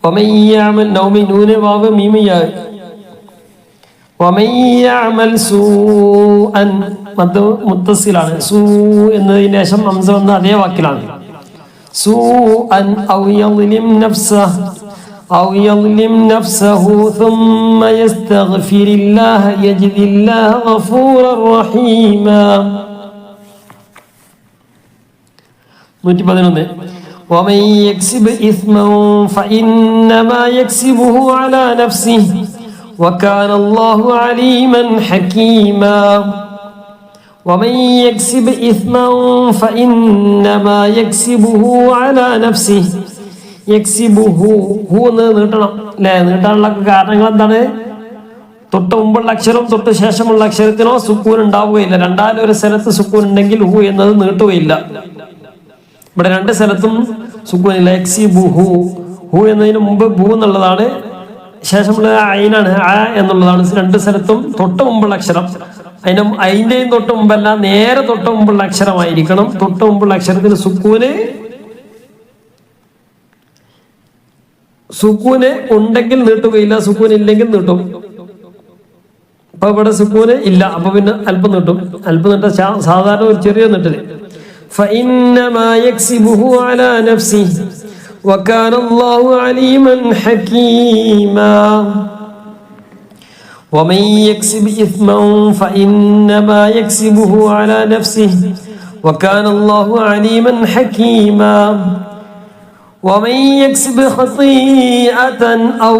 ومن يعمل نون واو ميم يا ومن يعمل سوءا മുത്തസിലാണ്. സൂ എന്നതിന് ശേഷം ഹംസ വന്ന അതേ വാക്കിലാണ്. സൂഅൻ ഔ യളിം നഫ്സഹു ثم يستغفر الله يجد الله غفورا رحيما 111 ومن يكسب إثما فإنما يكسبه على نفسه وكان الله عليما حكيما ومن يكسب إثما فإنما يكسبه على نفسه യക്സിബുഹു ഹു എന്ന് നീട്ടണം അല്ലേ? നീട്ടാനുള്ള കാരണങ്ങൾ എന്താണ്? തൊട്ട് മുമ്പുള്ള അക്ഷരം തൊട്ട് ശേഷമുള്ള അക്ഷരത്തിനോ സുക്കൂൻ ഉണ്ടാവുകയില്ല. രണ്ടാലും ഒരു സ്ഥലത്ത് സുക്കൂൻ ഉണ്ടെങ്കിൽ ഹു എന്നത് നീട്ടുകയില്ല. ഇവിടെ രണ്ട് സ്ഥലത്തും സുക്കൂൻ ഇല്ല. യക്സിബുഹു ഹു എന്നതിന് മുമ്പ് ഭൂ എന്നുള്ളതാണ്, ശേഷമുള്ള ഐനാണ് ആ എന്നുള്ളതാണ്. രണ്ട് സ്ഥലത്തും തൊട്ട് മുമ്പുള്ള അക്ഷരം അതിന്റെയും തൊട്ട് മുമ്പല്ല, നേരെ തൊട്ട് മുമ്പുള്ള അക്ഷരമായിരിക്കണം. തൊട്ട് മുമ്പുള്ള അക്ഷരത്തിന് സുക്കൂന് ഉണ്ടെങ്കിൽ നീട്ടുകയില്ല, സുക്കൂൻ ഇല്ലെങ്കിൽ നീട്ടും. അപ്പൊ ഇവിടെ സുക്കൂന് ഇല്ല, അപ്പൊ പിന്നെ അല്പം നീട്ടും. അല്പം നീട്ട സാധാരണ ഒരു ചെറിയ നീട്ടല്. فإنما يكسبه على نفسه وكان الله عليما حكيما ومن يكسب إثما فإنما يكسبه على نفسه وكان الله عليما حكيما ومن يكسب خطيئة أو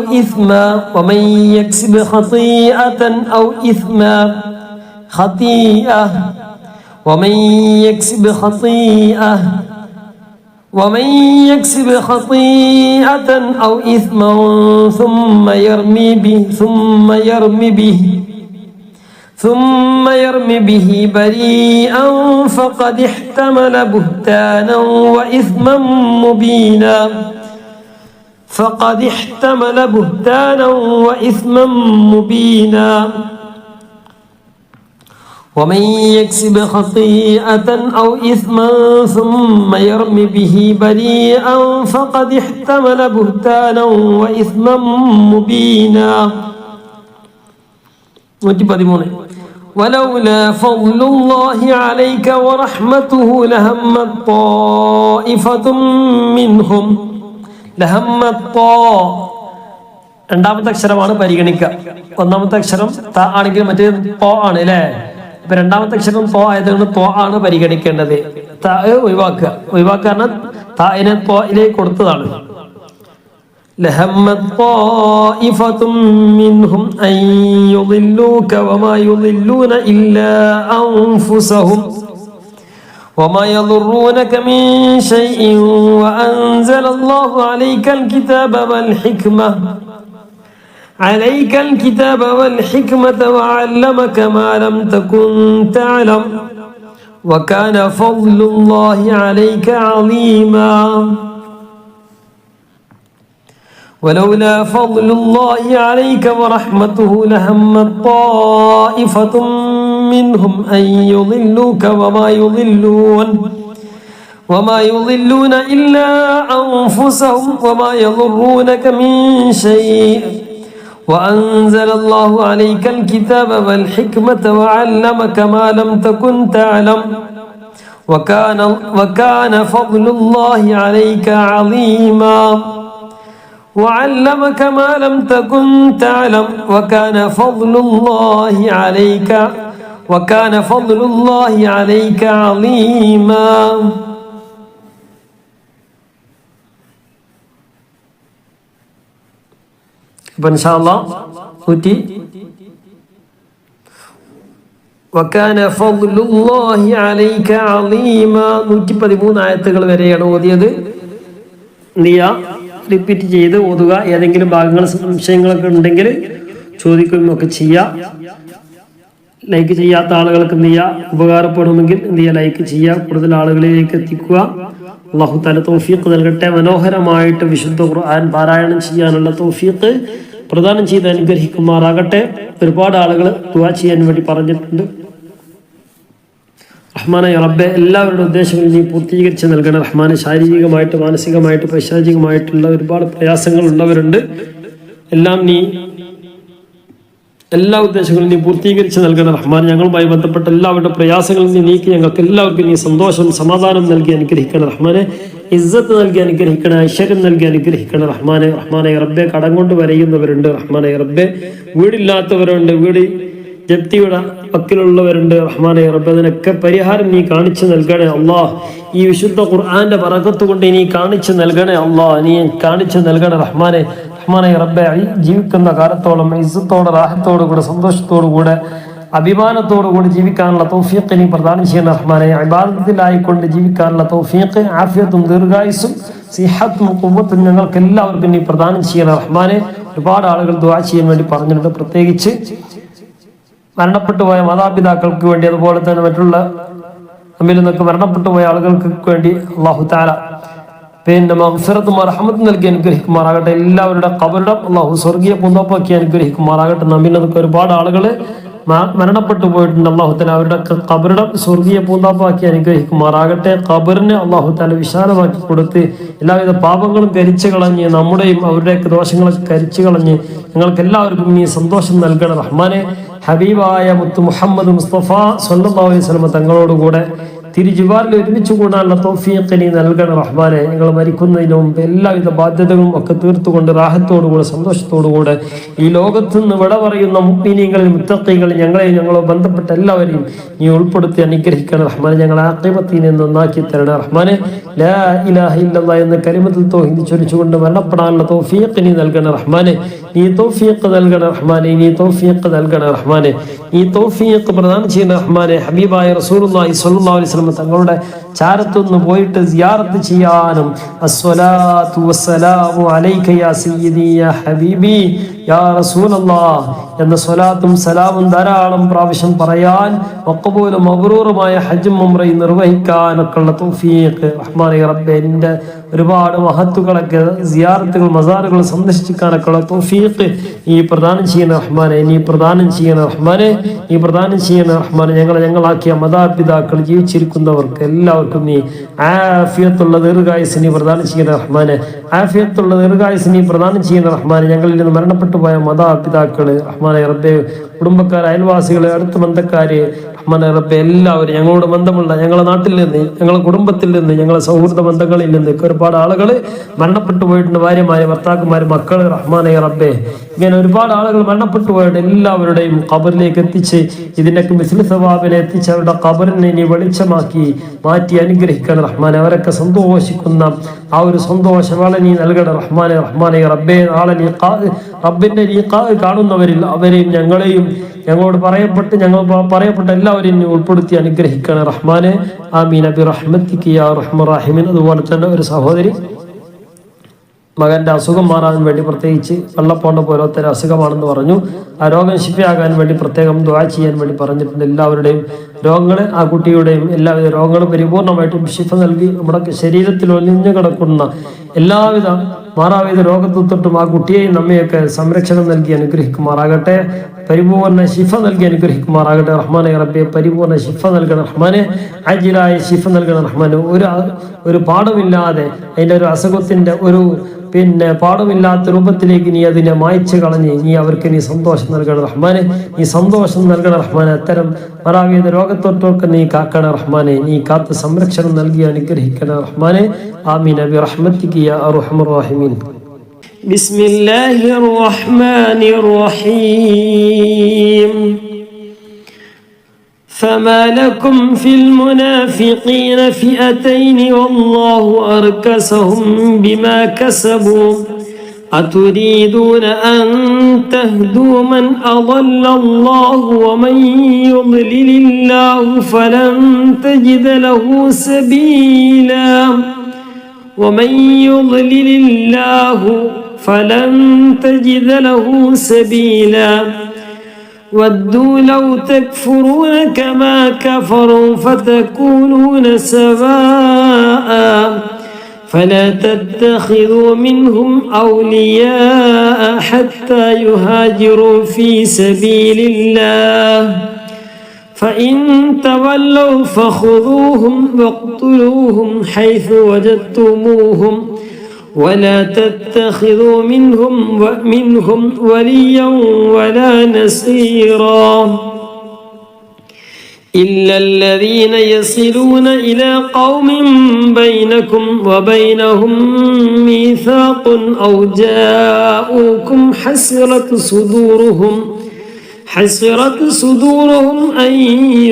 إثما خطيئة ومن يكسب خطيئة أو إثما ثم يرمي به بريئا فقد احتمل بهتانا وإثما مبينا ومن يكسب خطيئة أو إثما ثم يرم به بريئا فقد احتمل بهتانا وإثما مبينا. 113 ولولا فضل الله عليك ورحمته لهمت طائفة منهم രണ്ടാമത്തെ അക്ഷരമാണ് പരിഗണിക്കുക. ഒന്നാമത്തെ അക്ഷരം ത ആണെങ്കിൽ മറ്റേ തോ ആണ് അല്ലേ. ഇപ്പൊ രണ്ടാമത്തെ അക്ഷരം തോ ആയതുകൊണ്ട് തോ ആണ് പരിഗണിക്കേണ്ടത്. ത ഒഴിവാക്കുക തായിനെ തോയിലേക്ക് കൊടുത്തതാണ്. لهمت طائفة منهم أن يضلوك وما يضلون إلا أنفسهم وما يضرونك من شيء وأنزل الله عليك الكتاب والحكمة وعلمك ما لم تكن تعلم وكان فضل الله عليك عظيما. ولولا فضل الله عليك ورحمته لهمت طائفة منهم أن يضلوك وما يضلون إلا أنفسهم وما يضرونك من شيء وأنزل الله عليك الكتاب والحكمة وعلمك ما لم تكن تعلم وكان فضل الله عليك عظيما. وعلمك ما لم تكن تعلم وكان فضل الله عليك عظيما. إن شاء الله وكان فضل الله عليك عظيما. 113 ആയത്തുകൾ വരെയാണ് ഓതിയത്. റിപ്പീറ്റ് ചെയ്ത് ഓതുക. ഏതെങ്കിലും ഭാഗങ്ങൾ സംശയങ്ങളൊക്കെ ഉണ്ടെങ്കിൽ ചോദിക്കുകയും ഒക്കെ ചെയ്യാം. ലൈക്ക് ചെയ്യാത്ത ആളുകൾക്ക് എന്ത് ചെയ്യുക, ഉപകാരപ്പെടുമെങ്കിൽ എന്ത് ചെയ്യുക, ലൈക്ക് ചെയ്യുക, കൂടുതൽ ആളുകളിലേക്ക് എത്തിക്കുക. അല്ലാഹു തആല തൗഫീഖ് നൽകട്ടെ. മനോഹരമായിട്ട് വിശുദ്ധ ഖുർആൻ പാരായണം ചെയ്യാനുള്ള തൗഫീഖ് പ്രദാനം ചെയ്ത് അനുഗ്രഹിക്കുമാറാകട്ടെ. ഒരുപാട് ആളുകൾ ദുആ ചെയ്യാൻ വേണ്ടി പറഞ്ഞിട്ടുണ്ട്. റഹ്മാനായ റബ്ബെ, എല്ലാവരുടെ ഉദ്ദേശങ്ങൾ നീ പൂർത്തീകരിച്ച് നൽകണം റഹ്മാനെ. ശാരീരികമായിട്ട്, മാനസികമായിട്ട്, പൈശാചികമായിട്ടുള്ള ഒരുപാട് പ്രയാസങ്ങൾ ഉള്ളവരുണ്ട്. എല്ലാ ഉദ്ദേശങ്ങളും നീ പൂർത്തീകരിച്ച് നൽകണം റഹ്മാൻ. ഞങ്ങളുമായി ബന്ധപ്പെട്ട എല്ലാവരുടെ പ്രയാസങ്ങളും നീ നീക്കി ഞങ്ങൾക്ക് എല്ലാവർക്കും നീ സന്തോഷം, സമാധാനം നൽകി അനുഗ്രഹിക്കണം റഹ്മാനെ. ഇസ്സത്ത് നൽകി അനുഗ്രഹിക്കണം, ഐശ്വര്യം നൽകി അനുഗ്രഹിക്കണം റഹ്മാനെ. റഹ്മാനായ റബ്ബെ, കടം കൊണ്ട് വരയുന്നവരുണ്ട് റഹ്മാനായ റബ്ബെ. വീടില്ലാത്തവരുണ്ട്, വീട് ജപ്തിയുടെ വക്കിലുള്ളവരുണ്ട് റഹ്മാനെ റബ്ബെ. അതിനൊക്കെ പരിഹാരം നീ കാണിച്ചു നൽകണേ അല്ലാഹ്. ഈ വിശുദ്ധ ഖുർആന്റെ ബറകത്ത് കൊണ്ട് നീ കാണിച്ചു നൽകണേ അല്ലാഹ്. നീ കാണിച്ചു നൽകണേ റഹ്മാനെ. റഹ്മാനെ റബ്ബെ, ജീവിക്കുന്ന കാലത്തോളം ഇസ്സത്തോടെ, റാഹത്തോടു കൂടെ, സന്തോഷത്തോടു കൂടെ, അഭിമാനത്തോടു കൂടി ജീവിക്കാനുള്ള തൗഫീഖ് നീ പ്രദാനം ചെയ്യണം റഹ്മാനെ. ഇബാദത്തിലായിക്കൊണ്ട് ജീവിക്കാനുള്ള തൗഫീഖ്, ആഫിയത്തും ദീർഘായുസ്സും സിഹത്തും ഖുവ്വത്തും ഞങ്ങൾക്ക് എല്ലാവർക്കും നീ പ്രദാനം ചെയ്യണം റഹ്മാനെ. ഒരുപാട് ആളുകൾ ദുആ ചെയ്യാൻ വേണ്ടി പറഞ്ഞിട്ടുണ്ട്. പ്രത്യേകിച്ച് മരണപ്പെട്ടു പോയ മാതാപിതാക്കൾക്ക് വേണ്ടി, അതുപോലെ തന്നെ മറ്റുള്ള നമ്മിൽ നിന്നൊക്കെ മരണപ്പെട്ടു പോയ ആളുകൾക്ക് വേണ്ടി അല്ലാഹു തആല പിന്നെ മഗ്ഫിറത്തും റഹ്മത്തും നൽകി അനുഗ്രഹിക്കുമാറാകട്ടെ. എല്ലാവരുടെ ഖബറിടം അല്ലാഹു സ്വർഗീയ പൂന്തോപ്പാക്കി അനുഗ്രഹിക്കുമാറാകട്ടെ. നമ്മിൽ നിന്നൊക്കെ ഒരുപാട് ആളുകൾ മരണപ്പെട്ടു പോയിട്ടുണ്ട്. അല്ലാഹു തആല അവരുടെ ഖബറിടം സ്വർഗീയ പൂന്തോപ്പാക്കി അനുഗ്രഹിക്കുമാറാകട്ടെ. ഖബറിനെ അല്ലാഹു തആല വിശാലമാക്കി കൊടുത്ത് എല്ലാവിധ പാപങ്ങളും കരിച്ചു കളഞ്ഞ്, നമ്മുടെയും അവരുടെയൊക്കെ ദോഷങ്ങളൊക്കെ കരിച്ചു കളഞ്ഞ് ഞങ്ങൾക്ക് എല്ലാവർക്കും നീ സന്തോഷം നൽകണം റഹ്മാനെ. ഹബീബായ മുത്ത് മുഹമ്മദ് മുസ്തഫ സ്വല്ലല്ലാഹു അലൈഹി വസല്ലം തങ്ങളോടുകൂടെ തിരുജിവാറിൽ ഒരുമിച്ച് കൂടാനുള്ള തൗഫീഖ് നീ നൽകണം റഹ്മാനെ. ഞങ്ങൾ മരിക്കുന്നതിന് മുമ്പ് എല്ലാവിധ ബാധ്യതകളും ഒക്കെ തീർത്തുകൊണ്ട് റാഹത്തോടുകൂടെ സന്തോഷത്തോടുകൂടെ ഈ ലോകത്തു നിന്ന് വിട പറയുന്ന മുഅ്മിനീങ്ങളിൽ മുത്തഖീങ്ങളിൽ ഞങ്ങളോ ബന്ധപ്പെട്ട എല്ലാവരെയും നീ ഉൾപ്പെടുത്തി അനുഗ്രഹിക്കണം റഹ്മാനെ. ഞങ്ങളെ ആഖിബത്തിനെ നന്നാക്കി തരണം റഹ്മാനെ. ലാ ഇലാഹ ഇല്ലല്ലാഹ് എന്ന കലിമത്തുൽ തൗഹീദ് ചൊല്ലിച്ചുകൊണ്ട് മരണപ്പെടാനുള്ള തൗഫീഖ് നീ നൽകണം റഹ്മാനെ. നീ തൗഫീഖ് നൽകണം റഹ്മാനെ. നീ തൗഫീഖ് നൽകണം റഹ്മാനെ. ഈ തൗഫീഖ് പ്രദാനം ചെയ്യുന്ന റഹ്മാനെ. ഹബീബായ റസൂലുള്ളാഹി സ്വല്ലല്ലാഹു അലൈഹി വസല്ലം തങ്ങളുടെ ചാരത്തൊന്ന് പോയിട്ട് സിയാറത്ത് ചെയ്യാനും അസ്സലാത്തു വസ്സലാമു അലൈക യാ സയ്യിദി യാ ഹബീബി യാ റസൂലല്ലാഹ് എന്ന സ്വലാത്തും സലാമും ധാരാളം പ്രാവശ്യം പറയാൻ മഖബൂലും മബ്റൂറുമായ ഹജ്ജും ഉംറയും നിർവഹിക്കാനൊക്കെ ഉള്ള തൗഫീഖ് റഹ്മാനെ റബ്ബേ. നിന്റെ ഒരുപാട് മഹത്തുക്കളൊക്കെ സിയാറത്തുകൾ മസാറുകൾ സന്ദർശിക്കാനൊക്കെ ഉള്ള തൗഫീഖ് നീ പ്രദാനം ചെയ്യുന്ന റഹ്മാനെ. നീ പ്രദാനം ചെയ്യുന്ന റഹ്മാനെ. നീ പ്രദാനം ചെയ്യുന്ന റഹ്മാനെ. ഞങ്ങളാക്കിയ മാതാപിതാക്കൾ ജീവിച്ചിരിക്കുന്നവർക്ക് എല്ലാവർക്കും നീ ആഫിയത്തുള്ള ദീർഘായുസ് നീ പ്രദാനം ചെയ്യുന്ന റഹ്മാനെ. ആഫിയത്തുള്ള ദീർഘായുസ് നീ പ്രദാനം ചെയ്യുന്ന റഹ്മാനെ. ഞങ്ങളിൽ നിന്ന് മരണപ്പെട്ടു പോയ മാതാപിതാക്കള് റഹ്മാനെ റബ്ബേ, കുടുംബക്കാർ, അയൽവാസികള്, അടുത്ത ബന്ധക്കാര് റഹ്മാനെ റബ്ബേ, എല്ലാവരും ഞങ്ങളോട് ബന്ധമുള്ള ഞങ്ങളുടെ നാട്ടിൽ നിന്ന്, ഞങ്ങളുടെ കുടുംബത്തിൽ നിന്ന്, ഞങ്ങളുടെ സൗഹൃദ ബന്ധങ്ങളിൽ നിന്ന് ഒരുപാട് ആളുകൾ മരണപ്പെട്ടു പോയിട്ടുണ്ട്. ഭാര്യമാര്, ഭർത്താക്കന്മാര്, മക്കള് റഹ്മാനെ റബ്ബേ, ഇങ്ങനെ ഒരുപാട് ആളുകൾ മരണപ്പെട്ടു പോയിട്ട് എല്ലാവരുടെയും ഖബറിലേക്ക് എത്തിച്ച് ഇതിനൊക്കെ മിസ്ലു സവാബിനെ എത്തിച്ച് അവരുടെ ഖബറിനെ നീ വെളിച്ചമാക്കി മാറ്റി അനുഗ്രഹിക്കണം റഹ്മാനെ. അവരൊക്കെ സന്തോഷിക്കുന്ന ആ ഒരു സന്തോഷമാണ് നീ നൽകണം റഹ്മാനെ. റഹ്മാനെ റബ്ബേ, നാളെ നീ റബ്ബിന്റെ കാണുന്നവരിൽ അവരെയും ഞങ്ങളെയും ഞങ്ങളോട് പറയപ്പെട്ട എല്ലാവരെയും നീ ഉൾപ്പെടുത്തി അനുഗ്രഹിക്കണം റഹ്മാനെ. ആമീൻ ബി റഹ്മതിക യാ അർഹമർ റഹീമീൻ. അതുപോലെ തന്നെ ഒരു സഹോദരി മകന്റെ അസുഖം മാറാൻ വേണ്ടി, പ്രത്യേകിച്ച് വെള്ളപ്പോണ്ട പോലത്തെ ഒരു അസുഖമാണെന്ന് പറഞ്ഞു, ആ രോഗം ശിഫയാകാൻ വേണ്ടി പ്രത്യേകം ദുആ ചെയ്യാൻ വേണ്ടി പറഞ്ഞിട്ടുണ്ട്. എല്ലാവരുടെയും രോഗങ്ങളെ, ആ കുട്ടിയുടെയും എല്ലാവിധ രോഗങ്ങളും പരിപൂർണമായിട്ടും ശിഫ നൽകി നമ്മുടെ ശരീരത്തിൽ ഒലിഞ്ഞു കിടക്കുന്ന എല്ലാവിധ മാറാവിധ രോഗത്തു തൊട്ടും ആ കുട്ടിയെയും നമ്മയൊക്കെ സംരക്ഷണം നൽകി അനുഗ്രഹിക്കുമാറാകട്ടെ. പരിപൂർണ ശിഫ നൽകി അനുഗ്രഹിക്കുമാറാകട്ടെ റഹ്മാനെ റബ്ബെ. പരിപൂർണ ശിഫ നൽകണം റഹ്മാനെ. അജിലായ ശിഫ നൽകണം റഹ്മാനെ. ഒരു പാഠമില്ലാതെ അതിൻ്റെ ഒരു അസുഖത്തിന്റെ ഒരു പാഠമില്ലാത്ത രൂപത്തിലേക്ക് നീ അതിനെ മായ്ച്ചു കളഞ്ഞ് അവർക്ക് നീ സന്തോഷം നൽകണം റഹ്മാനെ. നീ സന്തോഷം നൽകണം റഹ്മാനെ. അത്തരം മറാവിയ രോഗത്തൊട്ടൊക്കെ നീ കാക്കണം റഹ്മാനെ. നീ കാത്ത് സംരക്ഷണം നൽകി അനുഗ്രഹിക്കണം റഹ്മാനെ. ആമീൻ ബി റഹ്മതിക യാ അർഹമർ റഹീമീൻ. ബിസ്മില്ലാഹിർ റഹ്മാനിർ റഹീം. فما لكم في المنافقين فئتين والله أركسهم بما كسبوا أتريدون أن تهدوا من أضل الله ومن يضلل الله فلن تجد له سبيلا ومن يضلل الله فلن تجد له سبيلا ودوا لو تكفرون كما كفروا فتكونون سواء فلا تتخذوا منهم أولياء حتى يهاجروا في سبيل الله فإن تولوا فخذوهم واقتلوهم حيث وجدتموهم ولا تتخذوا منهم وليا ولا نصيرا إلا الذين يصلون إلى قوم بينكم وبينهم ميثاق أو جاءوكم حسرت صدورهم أن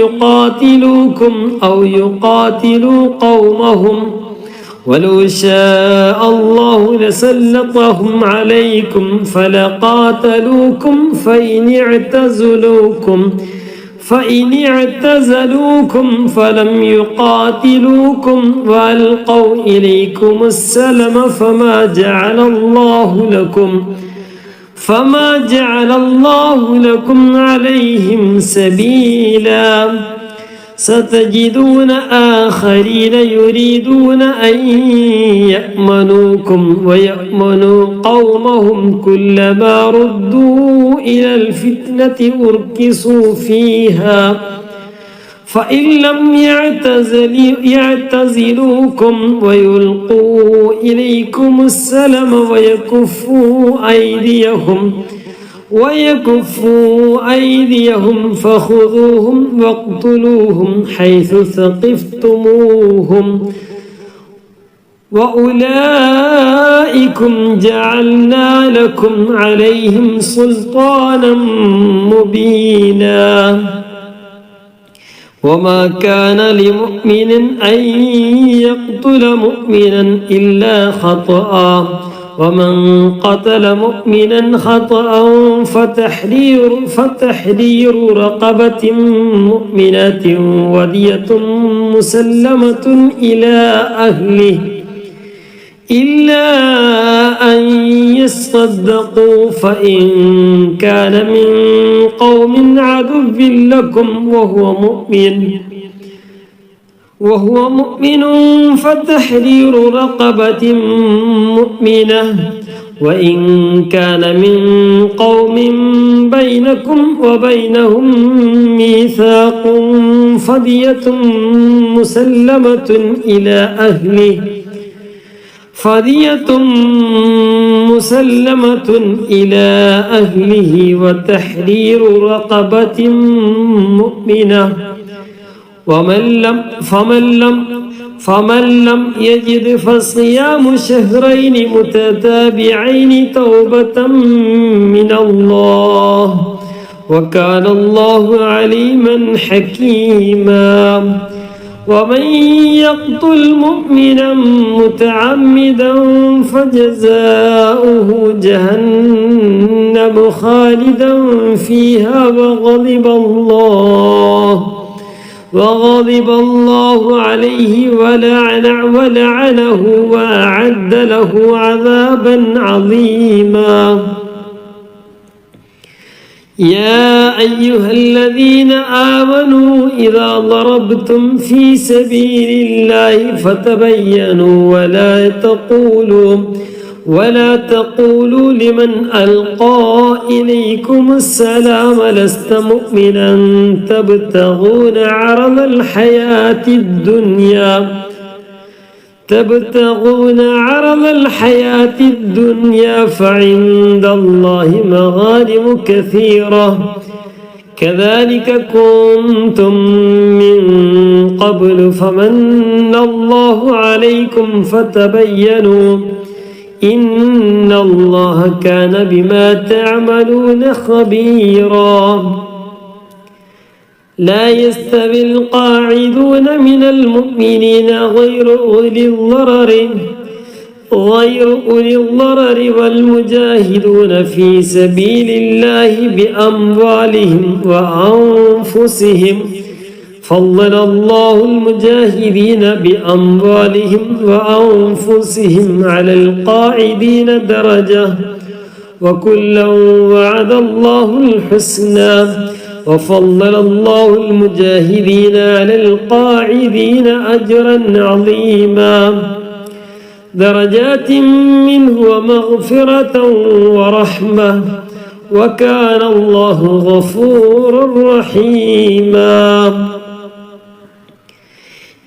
يقاتلوكم أو يقاتلوا قومهم ولو شاء الله لسلطهم عليكم فلقاتلوكم فإن اعتزلوكم فلم يقاتلوكم وألقوا إليكم السلم فما جعل الله لكم عليهم سبيلا ستجدون آخرين يريدون أن يأمنوكم ويأمنوا قومهم كلما ردوا إلى الفتنة أركسوا فيها فإن لم يعتزلوكم ويلقوا إليكم السلم ويكفوا أيديهم ويكفوا أيديهم فخذوهم واقتلوهم حيث ثقفتموهم وأولئكم جعلنا لكم عليهم سلطانا مبينا وما كان لمؤمن أن يقتل مؤمنا إلا خطأ ومن قتل مؤمنا خطأ فتحرير رقبة مؤمنة ودية مسلمة إلى أهله إلا أن يصدقوا فإن كان من قوم عدو لكم وهو مؤمن فتحرير رقبة مؤمنة وإن كان من قوم بينكم وبينهم ميثاق فدية مسلمة إلى أهله وتحرير رقبة مؤمنة فمن لم يجد فصيام شهرين متتابعين توبة من الله وكان الله عليما حكيما ومن يقتل مؤمنا متعمدا فجزاؤه جهنم خالدا فيها وغضب الله عليه ولعنه وأعد له عذابا عظيما يا أيها الذين آمنوا إذا ضربتم في سبيل الله فتبينوا ولا تقولوا لمن ألقى إليكم السلام لست مؤمنا تبتغون عرض الحياة الدنيا فعند الله مغانم كثيرة كذلك كنتم من قبل فمن الله عليكم فتبينوا إن الله كان بما تعملون خبيرا لا يستوي القاعدون من المؤمنين غير أولي الضرر والمجاهدون في سبيل الله بأموالهم وأنفسهم فضل الله المجاهدين بأموالهم وأنفسهم على القاعدين درجة وكلا وعد الله الحسنى وفضل الله المجاهدين على القاعدين أجرا عظيما درجات منه ومغفرة ورحمة وكان الله غفورا رحيما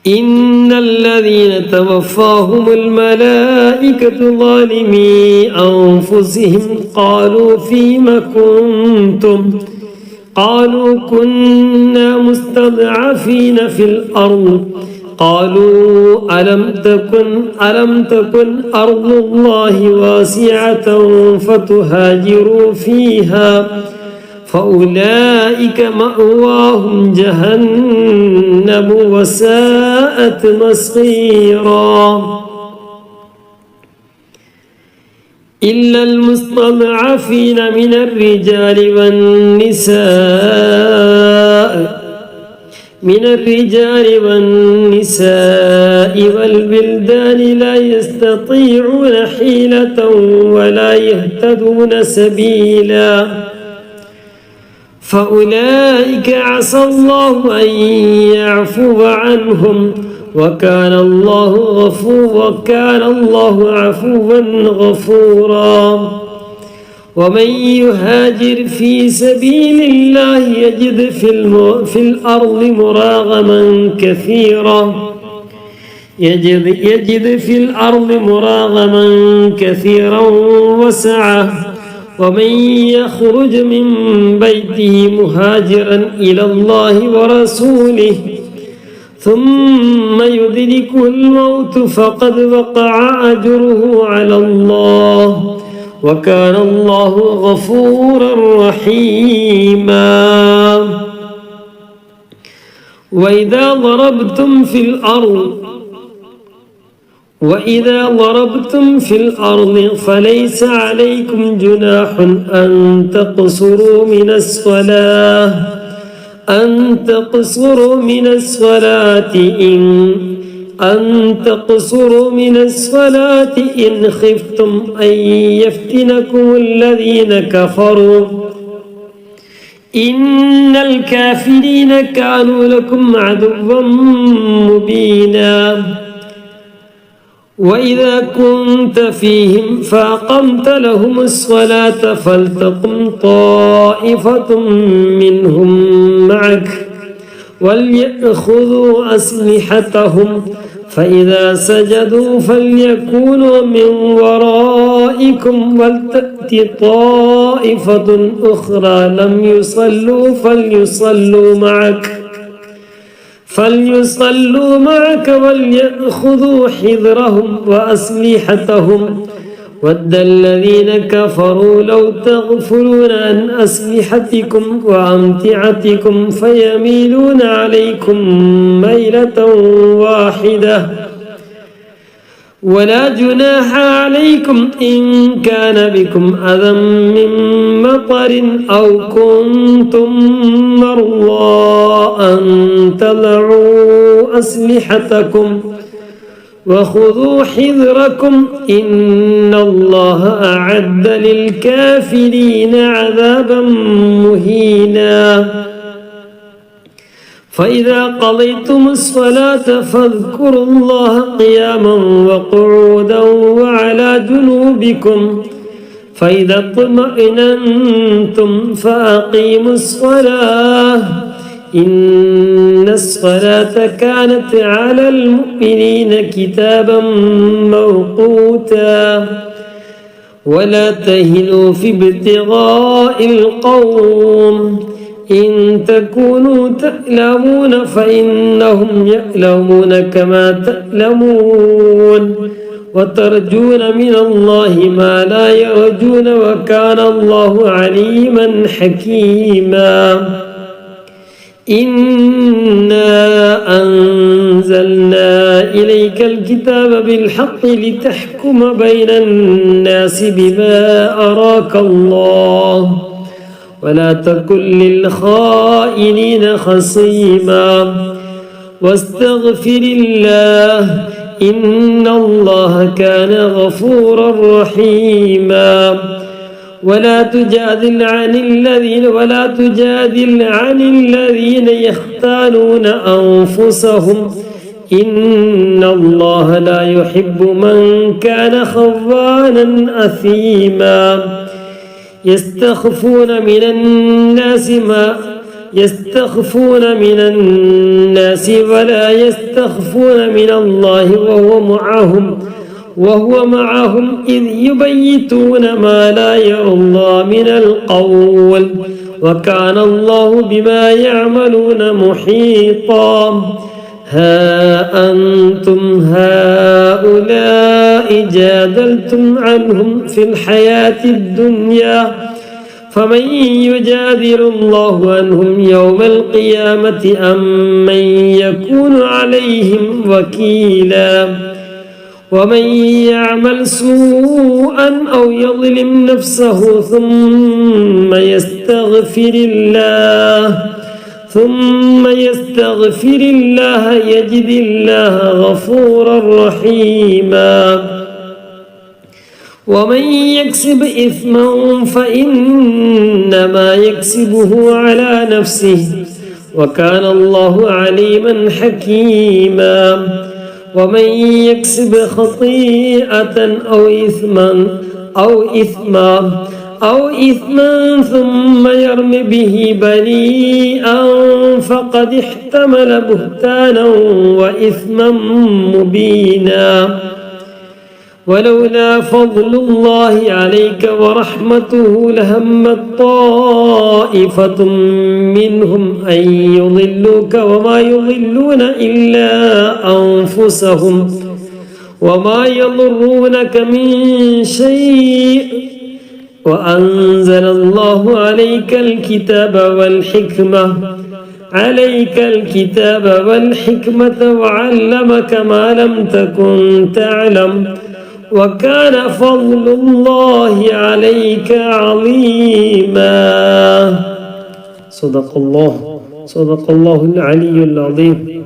إن الذين توفاهم الملائكة ظالمي أنفسهم قالوا فيم كنتم قالوا كنا مستضعفين في الأرض قالوا ألم تكن أرض الله واسعة فتهاجروا فيها فأولئك مأواهم جهنم وساءت مصيرا إلا المستضعفين من الرجال والنساء والبلدان لا يستطيعون حيلة ولا يهتدون سبيلا فأولئك عسى الله أن يعفو عنهم وكان الله عفوا غفورا ومن يهاجر في سبيل الله يجد في الأرض مراغما كثيرا وسعة ومن يخرج من بيته مهاجرا إلى الله ورسوله ثم يدركه الموت فقد وقع أجره على الله وكان الله غفورا رحيما وإذا ضربتم في الأرض فليس عليكم جناح أن تقصروا من الصلاة إن خفتم أن يفتنكم الذين كفروا إن الكافرين كانوا لكم عدوا مبينا وإذا كنت فيهم فأقمت لهم الصلاة فلتقم طائفة منهم معك وليأخذوا أسلحتهم فإذا سجدوا فليكونوا من ورائكم ولتأت طائفة أخرى لم يصلوا فليصلوا معك وليأخذوا حذرهم وأسلحتهم ود الذين كفروا لو تغفلون عن أسلحتكم وأمتعتكم فيميلون عليكم ميلة واحدة ولا جناح عليكم إن كان بكم أذى من مطر أو كنتم مرضى أن تضعوا أسلحتكم وخذوا حذركم إن الله أعد للكافرين عذابا مهينا فإذا قضيتم الصلاة فاذكروا الله قياما وقعودا وعلى جنوبكم فإذا اطمئننتم فأقيموا الصلاة إن الصلاة كانت على المؤمنين كتابا موقوتا ولا تهنوا في ابتغاء القوم إن تكونوا تألمون فإنهم يألمون كما تألمون وترجون من الله ما لا يرجون وكان الله عليما حكيما إنا أنزلنا إليك الكتاب بالحق لتحكم بين الناس بما أراك الله ولا تكن للخائنين خصيما واستغفر الله إن الله كان غفورا رحيما ولا تجادل عن الذين يختانون أنفسهم إن الله لا يحب من كان خوانا أثيما يستخفون من الناس ولا يستخفون من الله وهو معهم إذ يبيتون ما لا يرضى من القول وكان الله بما يعملون محيطا ها أنتم هؤلاء جادلتم عنهم في الحياة الدنيا فمن يجادل الله عنهم يوم القيامة أم من يكون عليهم وكيلا ومن يعمل سوءا أو يظلم نفسه ثم يستغفر الله يجد الله غفورا رحيما ومن يكسب إثما فإنما يكسبه على نفسه وكان الله عليما حكيما ومن يكسب خطيئة أو إثما ثم يرم به بريئا فقد احتمل بهتانا وإثما مبينا ولولا فضل الله عليك ورحمته لهمت طائفة منهم أن يضلوك وما يضلون إلا أنفسهم وما يضرونك من شيء وأنزل الله عليك الكتاب والحكمة وعلمك ما لم تكن تعلم وكان فضل الله عليك عظيما. صدق الله العلي العظيم.